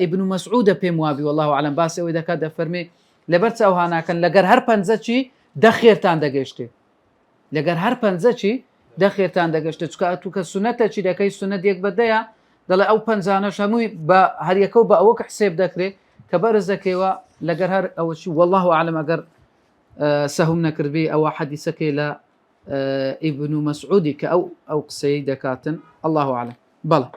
ئیبن مەسعودە پێم وابی والله ئەعلەم باسی ئەوەی دەکات دەفەرمێ لەبەر چ ئەوها ناکەن لەگەر هەر پەنجەچی دەخێرتان دەگەشتێ لەگەر هەر پەنجەچی دەخێرتان دەگەشتە چکە ئەتوو کە سونەتە چی دەکەی سونەت یەک بەدەیە دەڵێ ئەو پەنجانەش هەمووی بە هەریەکە و بە ئەوەکە حسێب دەکرێت کە بەرز دەکەیەوە لەگەر هەر ئەوەشی والله ئەعلەم ئەگەر سەهوم نەکردبێ ئەوە حەدیثەکەی لە ئیبن مەسعودی کە ئەو قسەی دەکاتن الله ئەعلەم. بەڵێ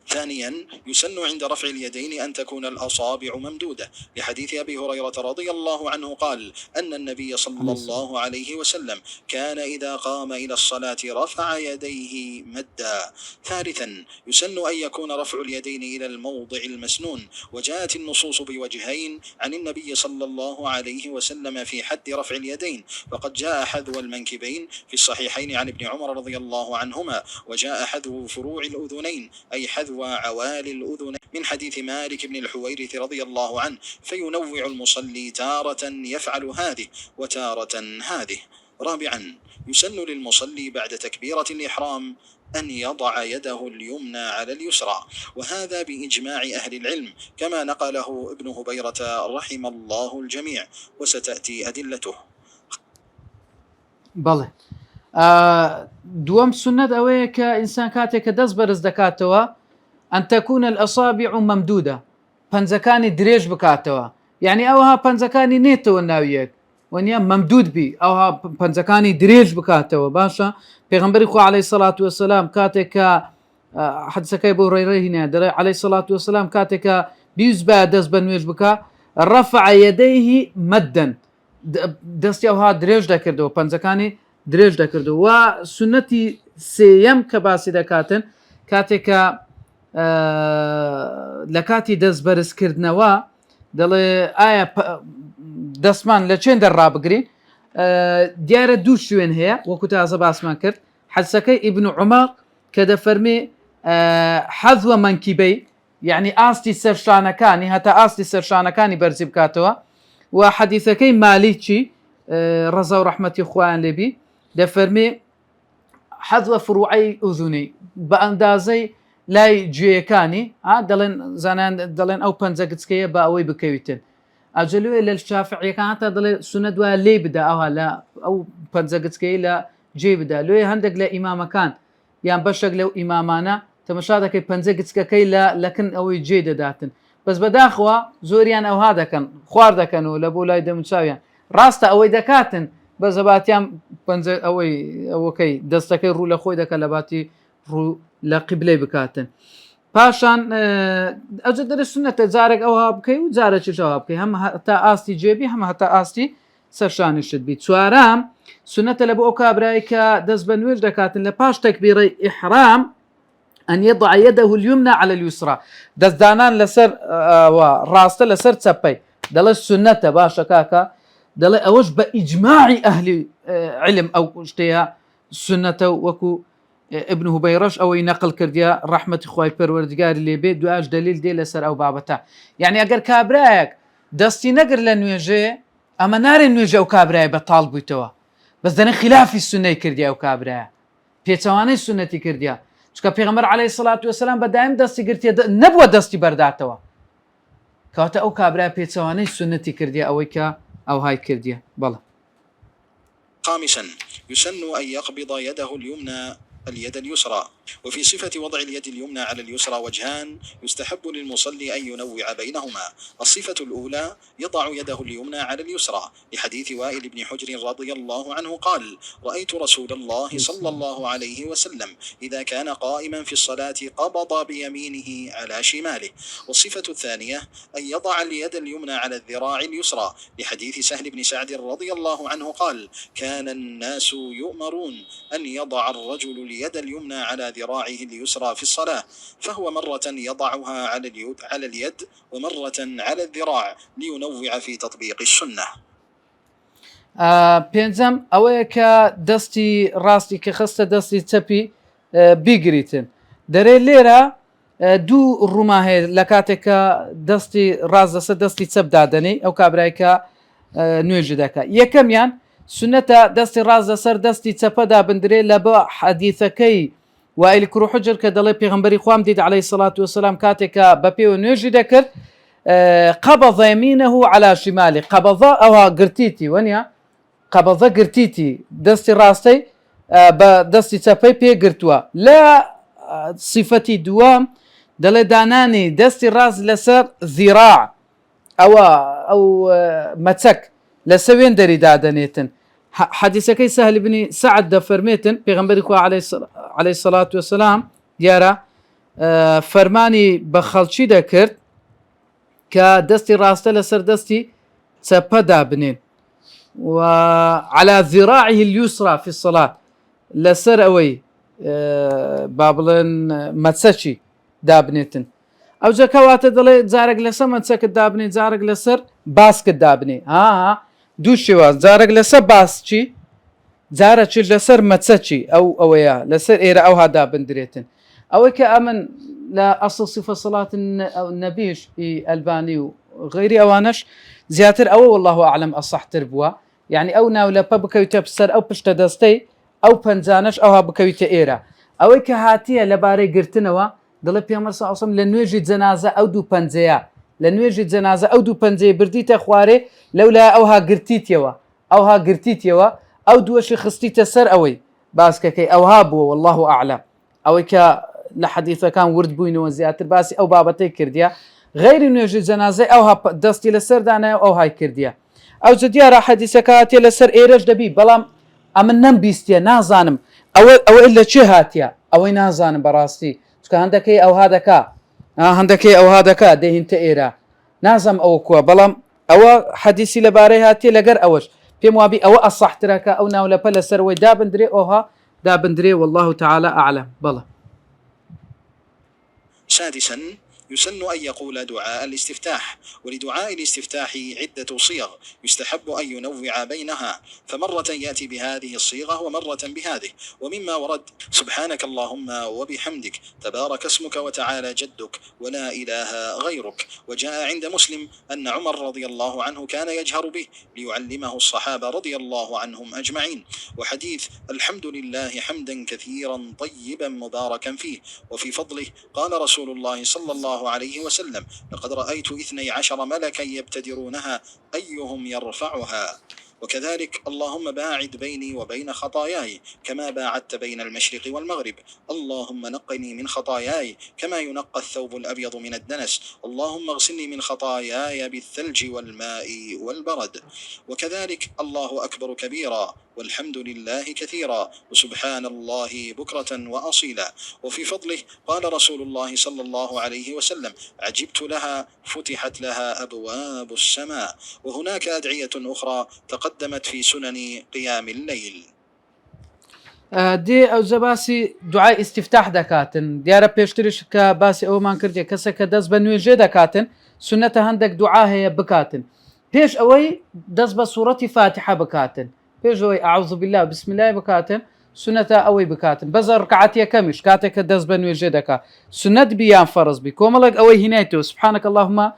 ثانيا يسن عند رفع اليدين أن تكون الأصابع ممدودة لحديث أبي هريرة رضي الله عنه قال أن النبي صلى الله عليه وسلم كان إذا قام إلى الصلاة رفع يديه مدا. ثالثا يسن أن يكون رفع اليدين إلى الموضع المسنون وجاءت النصوص بوجهين عن النبي صلى الله عليه وسلم في حد رفع اليدين فقد جاء حذو المنكبين في الصحيحين عن ابن عمر رضي الله عنهما وجاء حذو فروع الأذنين أي حذو وعوالي الأذن من حديث مالك بن الحويرث رضي الله عنه فينوع المصلي تارة يفعل هذه وتارة هذه. رابعا يسن للمصلي بعد تكبيرة الإحرام أن يضع يده اليمنى على اليسرى وهذا بإجماع أهل العلم كما نقله ابن هبيرة رحم الله الجميع وستأتي أدلته. بەڵێ دووەم سنەت ئەوەیە کە ئینسان کاتێک کە دەست بەرز دەکاتەوە أن تكون الأصابع ممدودة پەنجەکانی درێژ بکاتەوە یعنی ئەوها پەنجەکانی نێتەوە ناویەک وەنیە مەمدود بی ئەوها پەنجەکانی درێژ بکاتەوە باشە پێغەمبەری خوا عەلەیهی سەڵات وەسەلام کاتێککە حەدیسەکەی بۆ ڕێڕێ هینایە دەڵێ عەلەیهی سەڵات وەسەلام کاتێککە بیست بە دەست بە نوێژ بکە ڕەفع یەدەیهی مەدەن دەستی ئەوها درێژ دەکردەوە پەنجەکانی درێژ دەکردەوە و سونەتی سێیەم کە باسی دەکاتن کاتێککە لە کاتی دەست بەرزکردنەوە دەڵێ ئایا دەستمان لە چێن دەڕابگرین دیارە دوو شوێن هەیە وەکو تازە باسمان کرد حەدیسەکەی ئیبن عومەر کە دەفەرمێ حەذوە مەنکیبەی یعنی ئاستی سەرشانەکانی هەتا ئاستی سەرشانەکانی بەرزی بکاتەوە و حەدیثەکەی مالیکی ڕەزا و ڕەحمەتی خوایان لێبی دەفەرمێ حەذوە فروعەی ئوذونەی بە ئەندازەی لای گوێیەکانی دەڵێن زانان دەڵێن ئەو پەنجە گچکەیە بە ئەوەی بکەویتن ئەجلوێ لە شافعیەکان هەتا دەڵێ سونەت وایە لێ بدە ئەوها لە ئەو پەنجە گچکەی لە جێ بدا لێ هەندێک لە ئیمامەکان یان بەشێک لەو ئیمامانە تەمەشا دەکەی پەنجە گچکەکەی لەکن ئەوەی جێ دەداتن بەس بەداخەوە زۆریان ئەوها دەکەن خوار دەکەنەوە لە بۆ لای دەموچاویان ڕاستە ئەوەی دەکاتن بە زەباتیان ئەوەی ئەوەکەی دەستەکەی ڕوو لە خۆی دەکە لە باتی ڕوو لە قیبلەی بکاتن پاشان ئەوجە دەرە سونەتە جارێک ئەوها بکەی و جارێکیشەوە بکەی هەم هەتا ئاستی جێبی هەمە هەتا ئاستی سەرشانیشت بی چوارام سونەتە لە بۆ ئەو کابرایی کە دەست بە نوێژ دەکاتن لە پاش تەکبیرەی ئیحرام أن يضع يده اليمنى على اليسرى دەستدانان لەسەر ڕاستە لەسەر چەپەی دەڵێ سونەتە باشە کاکە دەڵێ ئەوەش بە ئیجماعی ئەهلی علم ئەو شتەیە سونەتە وەکو ابن هبيرش ئەوەی نەقل کردیا ڕەحمەتی خوای پەروەردگاری لێبێ دوایش دلیل دێ لەسەر ئەو بابەتە یعنی ئەگەر کابرایەک دەستی نەگر لە نوێژێ ئەمە نارێن نوێژە ئەو کابرایە بەتاڵ بوویتەوە بەس دەنێ خلافی سونەی کردیا ئەو کابرایە پێچەوانەی سونەتی کردیا چکە پێغەمبەر عەلەیهی سەڵات وەسەلام بەدایم دەستی گرتیە نەبووە دەستی بەرداتەوە کەواتە ئەو کابرایە پێچەوانەی سونەتی کردیا ئەوەی کە ئەوهای کردیە بەڵێ خامسا يسن أن يقبض يده اليد اليسرى وفي صفة وضع اليد اليمنى على اليسرى وجهان يستحب للمصلي أن ينوع بينهما الصفة الأولى يضع يده اليمنى على اليسرى لحديث وائل بن حجر رضي الله عنه قال رأيت رسول الله صلى الله عليه وسلم إذا كان قائما في الصلاة قبض بيمينه على شماله والصفة الثانية أن يضع اليد اليمنى على الذراع اليسرى لحديث سهل بن سعد رضي الله عنه قال كان الناس يؤمرون أن يضع الرجل اليد اليمنى على ذراعه اليسرى في الصلاة فهو مرة يضعها على اليد ومرة على الذراع لينوع في تطبيق السنة. پێنجەم ئەوەیە کە دەستی ڕاستی کە خستە دەستی چەپی بیگریتن دەرێ لێرە دوو ڕووما هەیە لە کاتێککە دەستی ڕاست لەسەر دەستی چەپ دادەنی ئەو کابرایکە نوێژی دەکە یەکەمیان سنەتە دەستی ڕاست لەسەر دەستی چەپەدا بندرێ لە بە حەدیثەکەی وائل کوڕ حوجر کە دەڵێ پێغەمبەری خوام دیت عەلەیهی سەڵات وەسەلام کاتێککە بە پێوە نوێژی دەکرد قبض يمينه على شماله قبض ئەوها گرتیتی وەنیە قبضە گرتیتی دەستی ڕاستەی بە دەستی چەپەی پێگرتووە لە صفەتی دووەم دەڵێ دانانی دەستی ڕاست لەسەر ذیراع ئەو مەچەک لە سەوێن دەری دادەنێتن حەدیثەکەی سەهل بن سعد دەفەرمێتن پێغەمبەری خوا عەلەیهی سەڵات وەسەلام دیارە فەرمانی بە خەڵکی دەکرد کە دەستی ڕاستە لەسەر دەستی چەپە دابنێن وعلى ذراعه اليسرى في الصلاة لەسەر ئەوەی با بڵێن مەچەکی دابنێتن ئەو جەکەواتە دەڵێ جارێک لەسەر مەچەکت دابنێ جارێک لەسەر باسکت دابنێ دوو شێواز جارێک لەسەر باسچی جارەکیش لەسەر مەچەکی ئەوەیە لەسەر ئێرە ئەوها دابندرێتن ئەوەی کە ئەمن لە ئەسڵ صفە سەڵات نەبیش ئەلبانی و غەیری ئەوانەش زیاتر ئەوە والله ئەعلەم ئەسەحتر بووە یعنی ئەو ناولەپە بکەویتە سەر ئەو پشتە دەستەی ئەو پەنجانەش ئەوها بکەویتە ئێرە ئەوەی کە هاتیە لەبارەی گرتنەوە دەڵێ پێغەمبەر صلی الله علیه و سلم لە نوێژی جەنازە ئەو دوو پەنجەیە لە نوێژی جەنازە ئەو دوو پەنجەی بردیتە خوارێ لەولا ئەوها گرتیتەوە ئەو دووەشی خستیتە سەر ئەوەی باسکەکەی ئەوها بووە والله ئەعلەم ئەوەی کە لحديث كان ورد بوين وزياتر باسي أو بابتي كرديا غير نوێژی جەنازەی ئەو دەستی لەسەر دانایە ئەو های کردیە ئەو جدیارە حەدیسەکەاتێ لەسەر ئێرەش دەبی بەڵام ئەمن نەمبیستە نازانم ئەوە لە چێ هاتیە ئەوەی نازانم بەڕاستی چکە هەندەکەی ئەوها دەکا هەندەکەی ئەوها دەکا دەهینتە ئێرە نازم ئەوە کووە بەڵام ئەوە حەدیسی لەبارەی هاتیە لەگەر ئەوەش پێم وابی ئەوە ئەسەحترەکە ئەو ناولەپە لەسەرەوەی دابدرێ ئەوها دابدرێ والله تعالى أعلم بلى. سادسا يسن أن يقول دعاء الاستفتاح، ولدعاء الاستفتاح عدة صيغ يستحب أن ينوع بينها، فمرة يأتي بهذه الصيغة ومرة بهذه. ومما ورد: سبحانك اللهم وبحمدك، تبارك اسمك وتعالى جدك، ولا إله غيرك. وجاء عند مسلم أن عمر رضي الله عنه كان يجهر به ليعلمه الصحابة رضي الله عنهم أجمعين. وحديث الحمد لله حمدا كثيرا طيبا مباركا فيه. وفي فضله قال رسول الله صلى الله عليه وسلم: لقد رأيت 12 ملكا يبتدرونها أيهم يرفعها. وكذلك اللهم باعد بيني وبين خطاياي كما باعدت بين المشرق والمغرب. اللهم نقني من خطاياي كما ينقى الثوب الأبيض من الدنس. اللهم اغسلني من خطاياي بالثلج والماء والبرد. وكذلك الله أكبر كبيرا، والحمد لله كثيرا، وسبحان الله بكرة وأصيلا. وفي فضله قال رسول الله صلى الله عليه وسلم: عجبت لها فتحت لها أبواب السماء. وهناك أدعية أخرى تقدمت في سنن قيام الليل. دي أو زباسي دعاء استفتاح دكاتن ديارة بيشتريش كباسي أو مان كردية كسا كدز بنويجي دكاتن سنة هندك دعاء هي بكاتن بيش أوي دز بسورة فاتحة بكاتن بيش أوي أعوذ بالله بسم الله بكاتن سنة أوي بكاتن بزر ركعتي كمش كاتك دز بنويجي دكا سنة بيان فرض بكوملك أوي هنايتو سبحانك اللهم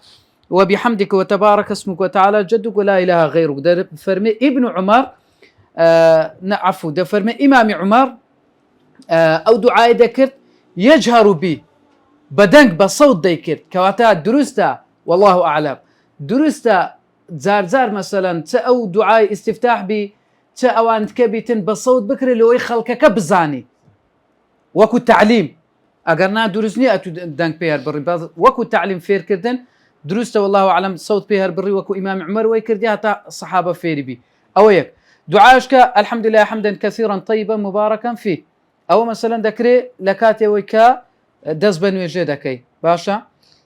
وبحمدك وتبارك اسمك وتعالى جدك ولا إله غيرك. ده فرمي ابن عمر عفوا ده فرمي إمام عمر أو دعاء ذكرت يجهر به بدنك بصوت ذكرت كواتا درستا والله أعلم درستا زار مثلا أو دعاء استفتاح بي أوان كبيتن بصوت بكر اللي هو يخلقك بزاني وكو تعليم أقرنا درسني أتو دنك بيهر بري وكو تعليم فير كردن درسته والله أعلم صوت بيهر بري وكو إمام عمر ويكردي حتى الصحابة فيري بي أويك دعاشك الحمد لله حمدا كثيرا طيبا مباركا فيه أو مثلا ذكري لكاتي ويكا دزبن وجدكي باشا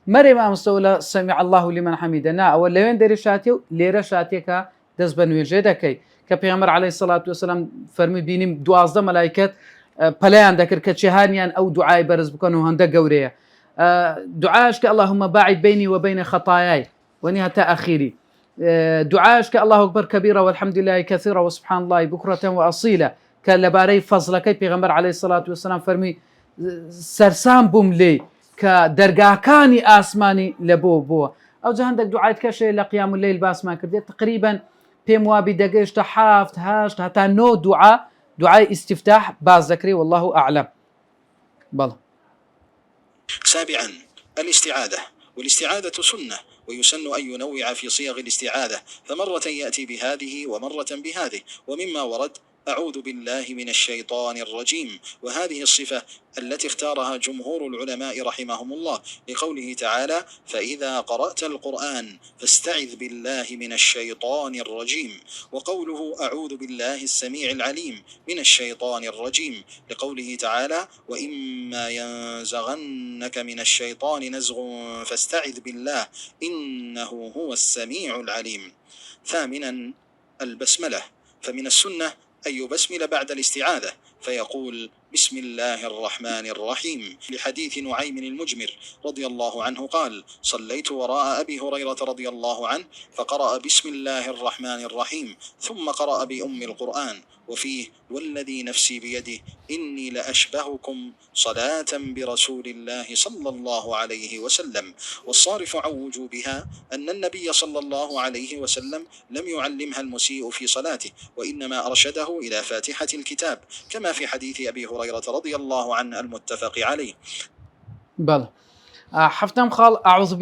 مري ما مستولى سمع الله لمن حمدنا أو لوين دير شاتيو ليرة شاتيكا دزبن وجدكي كبيغمر عليه الصلاة والسلام فرمي بيني دوازده ملائكة بلان ذكر كتشهانيان أو دعاء برز بكونوا هندا قورية دعاشك اللهم باعد بيني وبين خطاياي ونهاية أخيري دعاشك الله أكبر كبيرة والحمد لله كثيرة وسبحان الله بكرة وأصيلة كاللباري فضلك بيغمبر عليه الصلاة والسلام فرمي سرسان بوملي كدرقاكاني آسماني لبو أو جهندك دعايت كشي لقيام الليل باسمان كردية تقريبا بيموابي دقيش تحافت هاشت حتى نو دعاء استفتاح باز ذكري والله أعلم. بلى. سابعا الاستعاذة، والاستعاذة سنة، ويسن أن ينوع في صيغ الاستعاذة، فمرة يأتي بهذه ومرة بهذه. ومما ورد: أعوذ بالله من الشيطان الرجيم، وهذه الصفة التي اختارها جمهور العلماء رحمهم الله لقوله تعالى: فإذا قرأت القرآن فاستعذ بالله من الشيطان الرجيم. وقوله أعوذ بالله السميع العليم من الشيطان الرجيم لقوله تعالى: وإما ينزغنك من الشيطان نزغ فاستعذ بالله إنه هو السميع العليم. ثامنا البسملة، فمن السنة أن يبسمل بعد الاستعاذة فيقول: بسم الله الرحمن الرحيم، لحديث نعيم المجمر رضي الله عنه قال: صليت وراء أبي هريرة رضي الله عنه فقرأ بسم الله الرحمن الرحيم ثم قرأ بأم القرآن. وفيه: والذي نفسي بيده إني لأشبهكم صلاة برسول الله صلى الله عليه وسلم. والصارف عن وجوبها أن النبي صلى الله عليه وسلم لم يعلمها المسيء في صلاته، وإنما أرشده إلى فاتحة الكتاب كما في حديث أبي هريرة رضي الله عنه المتفق عليه. بلى. حفتم خال أعوذ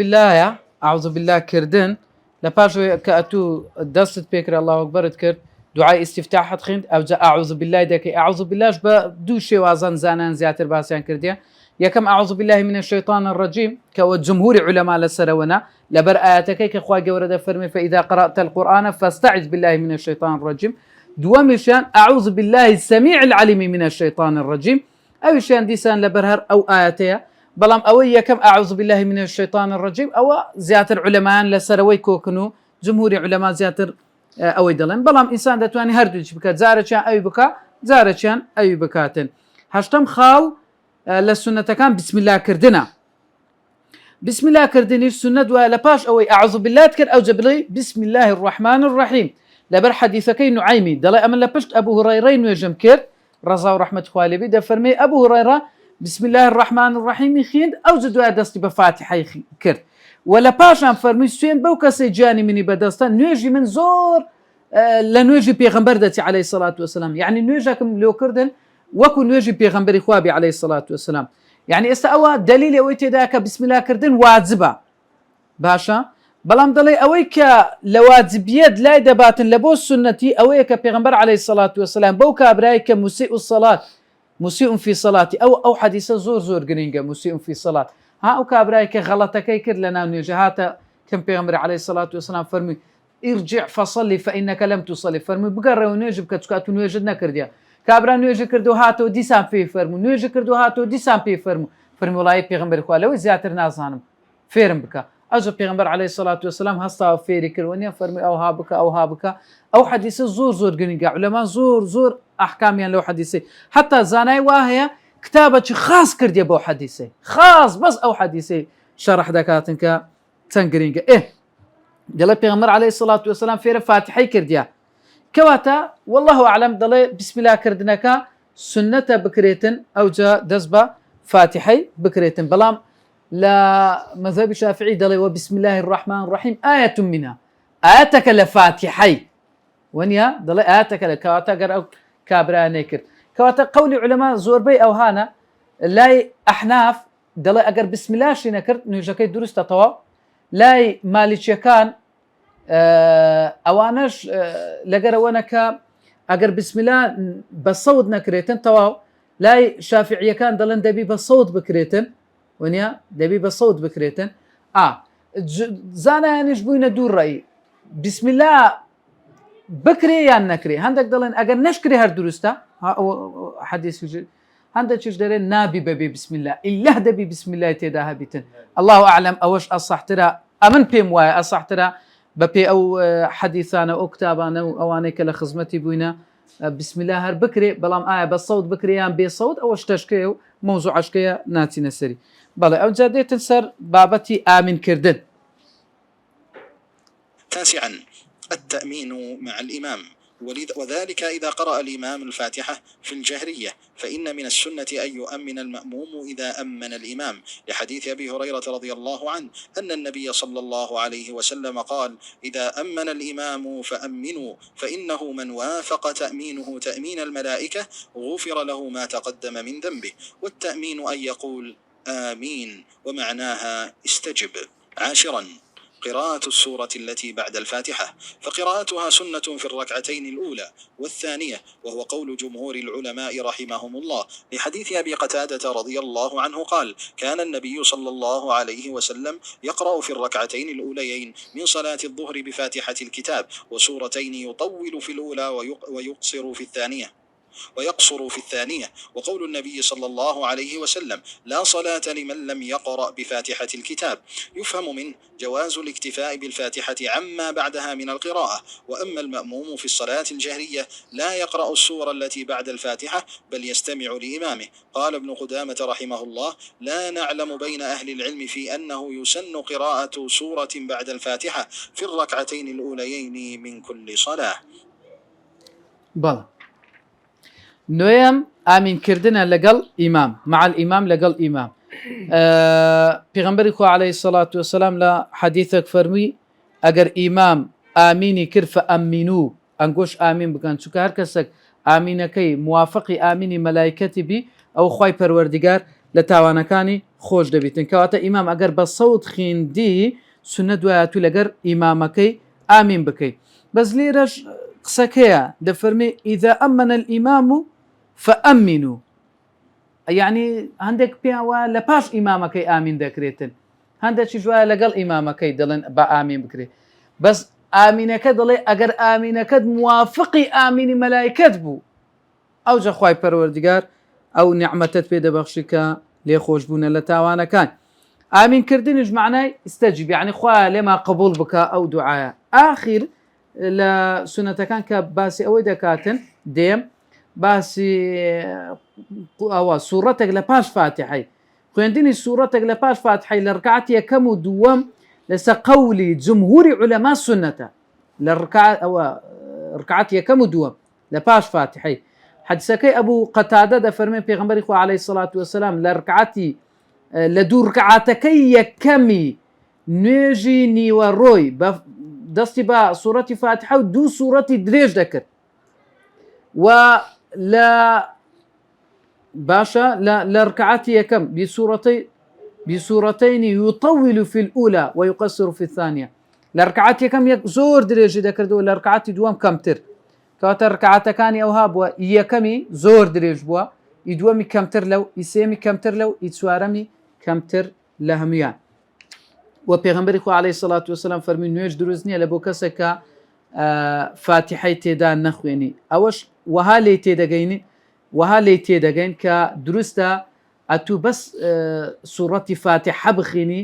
بالله كردن لباجو كأتو دست بكر الله أكبر تكرد دعاء استفتاح خند أو أعوذ بالله دك أعوذ بالله بدو شيء وازن زانان زياتر باسيان كرديا يكم أعوذ بالله من الشيطان الرجيم كجمهور علماء لسرونا لبر آياتك كخوا جورد فرمي فإذا قرأت القرآن فاستعذ بالله من الشيطان الرجيم دوامشان أعوذ بالله السميع العليم من الشيطان الرجيم أو شان ديسان لبرهر أو آياتها بلام أوي كم أعوذ بالله من الشيطان الرجيم أو زيادة العلماء لسروي كوكنو جمهور علماء زيادة أوي دلن بلام إنسان دتواني هردوش بكات زارتشان أوي بكا زارتشان أوي بكاتن هشتم خال للسنة كان بسم الله كردنا بسم الله كردني سنة ولا باش أو أعوذ بالله تكر أو جبلي بسم الله الرحمن الرحيم لبر حديثك نعيمي دلا أمن لبشت أبو هريرة نجم كر رضا ورحمة خوالي بي فرمي أبو هريرة بسم الله الرحمن الرحيم خيند أو جدوا دستي بفاتحة كر ولا باش أم فرمي سوين بوكا سيجاني مني بدستان نيجي من زور لنوجي بيغمبر دتي عليه الصلاة والسلام يعني نوجاكم لو كردن وكو نوجي بيغمبر خوابي عليه الصلاة والسلام يعني استأوى دليل أويت ذاك بسم الله كردن واجبة باشا بلام دلي أويك لواجبيات لا دبات لبو سنتي أويك بيغمبر عليه الصلاة والسلام بوكا برايك مسيء الصلاة مسيء في صلاتي أو حديث زور قرينجا مسيء في صلاة ها أو كابرايك غلطك كيكر لنا نجهات كم بيغمبر عليه الصلاة والسلام فرمي ارجع فصلي فإنك لم تصلي فرمي بقرر ونجب كتكاتو نوجدنا كرديا كابرا نوجه كردو هاتو ديسان في فرمو نوجه كردو هاتو ديسان في فرمو والله بيغمبر خوا لو زياتر نازانم فيرم بك اجو بيغمبر عليه الصلاه والسلام هستا فيري كرونيا فرمي او هابك او حديث زور قنيقا علماء زور احكام يعني لو حديثي حتى زاناي واهي كتابه خاص كردي بو حديثي خاص بس او حديثي شرح دكاتنك تنقرينقا دلا بيغمبر عليه الصلاه والسلام فير فاتحي كرديا كواتا والله أعلم دلي بسم الله كردناكا سنة بكريتن أو جا دزبة فاتحي بكريتن بلام لا مذهب الشافعي دلي وبسم الله الرحمن الرحيم آية منها آياتك لفاتحي ونيا دلي آياتك لكواتا قرأ كابرا نيكر كواتا قولي علماء زوربي أو هانا لاي أحناف دلي أقر بسم الله شينكر نيجاكي درست طوا لاي مالك كان اوانش لقرونك اگر بسم الله بصوت نكريتن تواو لاي شافعيه كان دلن دبي بصوت بكريتن ونيا دبي بصوت بكريتن زانا نجبوين دور راي بسم الله بكري يا نكري عندك دلن اگر نشكري هر درستا حديث عندك چش دارين نابي ببي بسم الله الا دبي بسم الله تداها بيتن الله اعلم اوش اصح ترى امن بيم واي اصح ترى ببي او حديثانا او كتابانا اوانيك لخزمتي بوينا بسم الله هر بكري بلام آية بالصوت بكريان بصوت او اشتشكي موضوع اشكي ناتي نسري بلا او جاديت سر بابتي آمن كردن. تاسعا التأمين مع الإمام وذلك إذا قرأ الإمام الفاتحة في الجهرية فإن من السنة أن يؤمن المأموم إذا أمن الإمام لحديث أبي هريرة رضي الله عنه أن النبي صلى الله عليه وسلم قال إذا أمن الإمام فأمنوا فإنه من وافق تأمينه تأمين الملائكة غفر له ما تقدم من ذنبه والتأمين أن يقول آمين ومعناها استجب. عاشرا قراءة السورة التي بعد الفاتحة فقراءتها سنة في الركعتين الأولى والثانية وهو قول جمهور العلماء رحمهم الله لحديث أبي قتادة رضي الله عنه قال كان النبي صلى الله عليه وسلم يقرأ في الركعتين الأوليين من صلاة الظهر بفاتحة الكتاب وسورتين يطول في الأولى ويقصر في الثانية وقول النبي صلى الله عليه وسلم لا صلاة لمن لم يقرأ بفاتحة الكتاب يفهم منه جواز الاكتفاء بالفاتحة عما بعدها من القراءة وأما المأموم في الصلاة الجهرية لا يقرأ السورة التي بعد الفاتحة بل يستمع لإمامه. قال ابن قدامة رحمه الله لا نعلم بين أهل العلم في أنه يسن قراءة سورة بعد الفاتحة في الركعتين الأوليين من كل صلاة. بلى نويم آمين كردنا لقل إمام مع الإمام لقل إمام پیغمبر عليه الصلاة والسلام لا حديثك فرمي اگر إمام آميني كر فأمنو انقوش آمين بكان چوك هر كسك آمينكي موافقي آميني ملائكتي بي أو خواي پروردگار لتاوانكاني خوش دبيتن كواتا إمام اگر بصوت خيندي سنة دواتو لقر إمامكي آمين بكي بس ليرش قسكيا دفرمي إذا أمن الإمام فأمنوا يعني هەندێک پیاوە لە پاش ئیمامەکەی ئامین دەکرێتن هەندێکی جوایە لەگەڵ ئیمامەکەی دەڵێن بە ئامین بکرێت بەس ئامینەکە دەڵێ ئەگەر ئامینەکەت موافقی ئامینی مەلایکەت بوو ئەو جەخوای پەروەردگار ئەو نیعمەتت پێ دەبەخشی کە لێخۆشبوونە لە تاوانەکان ئامینکردنیش معنای ئستەجیب یعنی خوا لێما قبول بکە ئەو دوعایە ئاخر لە سونەتەکان کە باسی ئەوەی دەکاتن دێم باسی ئەوە سوورەتێک لە پاش فاتحەی خوێندنی سوورەتێک لە پاش فاتحەی لە ڕکعەتی یەکەم و دووەم لەسەر قەولی جمهوری عولەما سونەتە لە ڕکعەتی یەکەم و دووەم لە پاش فاتحەی حەدیسەکەی ئەبوو قەتادە دەفەرمێ پێغەمبەری خوا عەلەیهی سەڵات وەسەلام لە ڕکعەتی لە دوو ڕکعاتەکەی یەکەمی نوێژی نیوەڕۆی دەستی بە سوورەتی فاتحە و دوو سوورەتی درێژ دەکرد و لە باشە لە ڕکعاتی یەکەم بسوورەتین يطول في الأولى ويقصر في الثانية لە ڕکعاتی یەکەم زۆر درێژی دەکردەوە لە ڕکعاتی دووەم کەمتر کەواتە ڕکعاتەکانی ئەوها بووە یەکەمی زۆر درێژ بووە ئی دووەمی کەمتر لەو ئی سێمی کەمتر لەو ئی چوارەمی کەمتر لە هەمویان و پێغەمبەری خوا عەلەیهی سەڵات وەسەلام فەرمی نوێژ دروست نییە لە بۆ کەسێک کە فاتحەی تێدا نەخوێنی ئەوەش وەها لێی تێدەگەین کە دروستە ئەتوو بەس سوورەتی فاتحە بخوێنی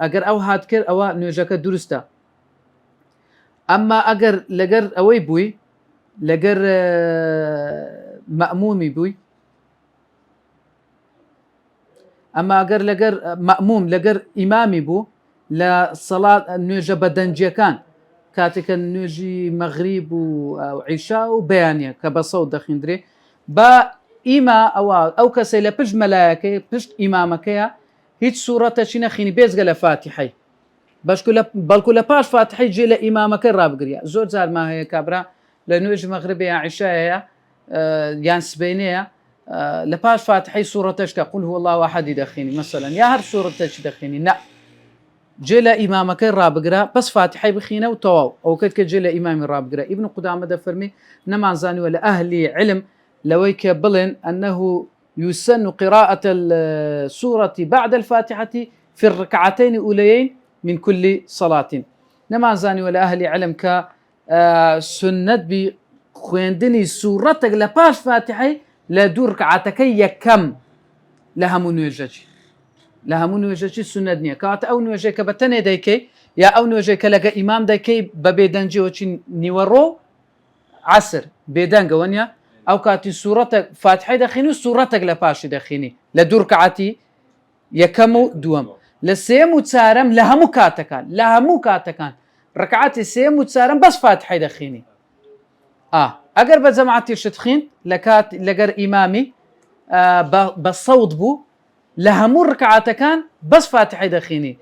ئەگەر ئەو هات کرد ئەوە نوێژەکە دروستە ئەمما ئەگەر لەگەر ئەوەی بووی لەگەر مەأمومی بووی ئەمما ئەگەر لەگەر مەأموم لەگەر ئیمامی بوو لە سەڵات نوێژە بەدەنجیەکان کاتێکە نوێژی مەغریب و عیشا و بەیانیە کە بە سەوت دەخیندرێ بە ئیما ئەو کەسەی لە پشت مەلایەکەی پشت ئیمامەکەیە هیچ سوورەتەشی نەخینی بێزگە لە فاتحەی بەڵکو لە پاش فاتحەی جێ لە ئیمامەکەی ڕابگریە زۆر جارما هەیە کابرا لە نوێژی مەغریب یان عیشایە یان سبەینەیە لە پاش فاتحەی سوورەتەشکە قول هو الله احد دەخینی مەسەلەن یا هەر سوورەتەشی دەخینی نە جێ لە ئیمامەکەی ڕابگرە بەس فاتحەی بخینە و تەواو ئەو کەت کە جێ لە ئیمامی ڕابگرە ئیبن قودامە دەفەرمی نەمانزانیوە لە ئەهلی علم لەوەی کە بڵێن أنه يسن قراءة السورة بعد الفاتحة في الركعتين الأوليين من كل صلاة نەمانزانی وە لە ئەهلی علم کە سنت بی خوێندنی سوورەتێک لە پاش فاتحەی لە دوو ڕکعاتەکەی یەکەم لە هەموو نوێژەکی سنت نییە کەواتە ئەو نوێژەی کە بە تەنێ دەیکەی یا ئەو نوێژەی کە لەگە ئیمام دەکەی بە بێدەنجیەوەی نیوەڕۆ عەسر بێدەنگەوە نیە ئەو کاتی سوورەتێک فاتحەی دەخینی و سوورەتێک لە پاشی دەخینی لە دوو ڕکعاتی یەکەم و دووەم لە سێم و چارەم لە هەموو کاتەکان ڕکعاتی سێم و چارەم بەس فاتحەی دەخینی ئەگەر بە جەماعەتی شت خوێن لەگەر ئیمامی بە سەوت بوو لە هەموو ڕکعاتەکان بەس فاتحەی دەخینی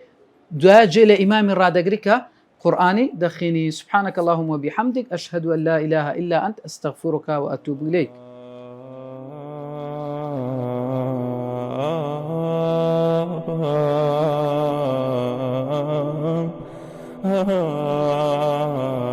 دوای جێ لە ئیمامی ڕادەگری کە قورآنی دەخینی سبحانك اللهم وبحمدك أشهد أن لا إله إلا أنت أستغفرك وأتوب إليك ah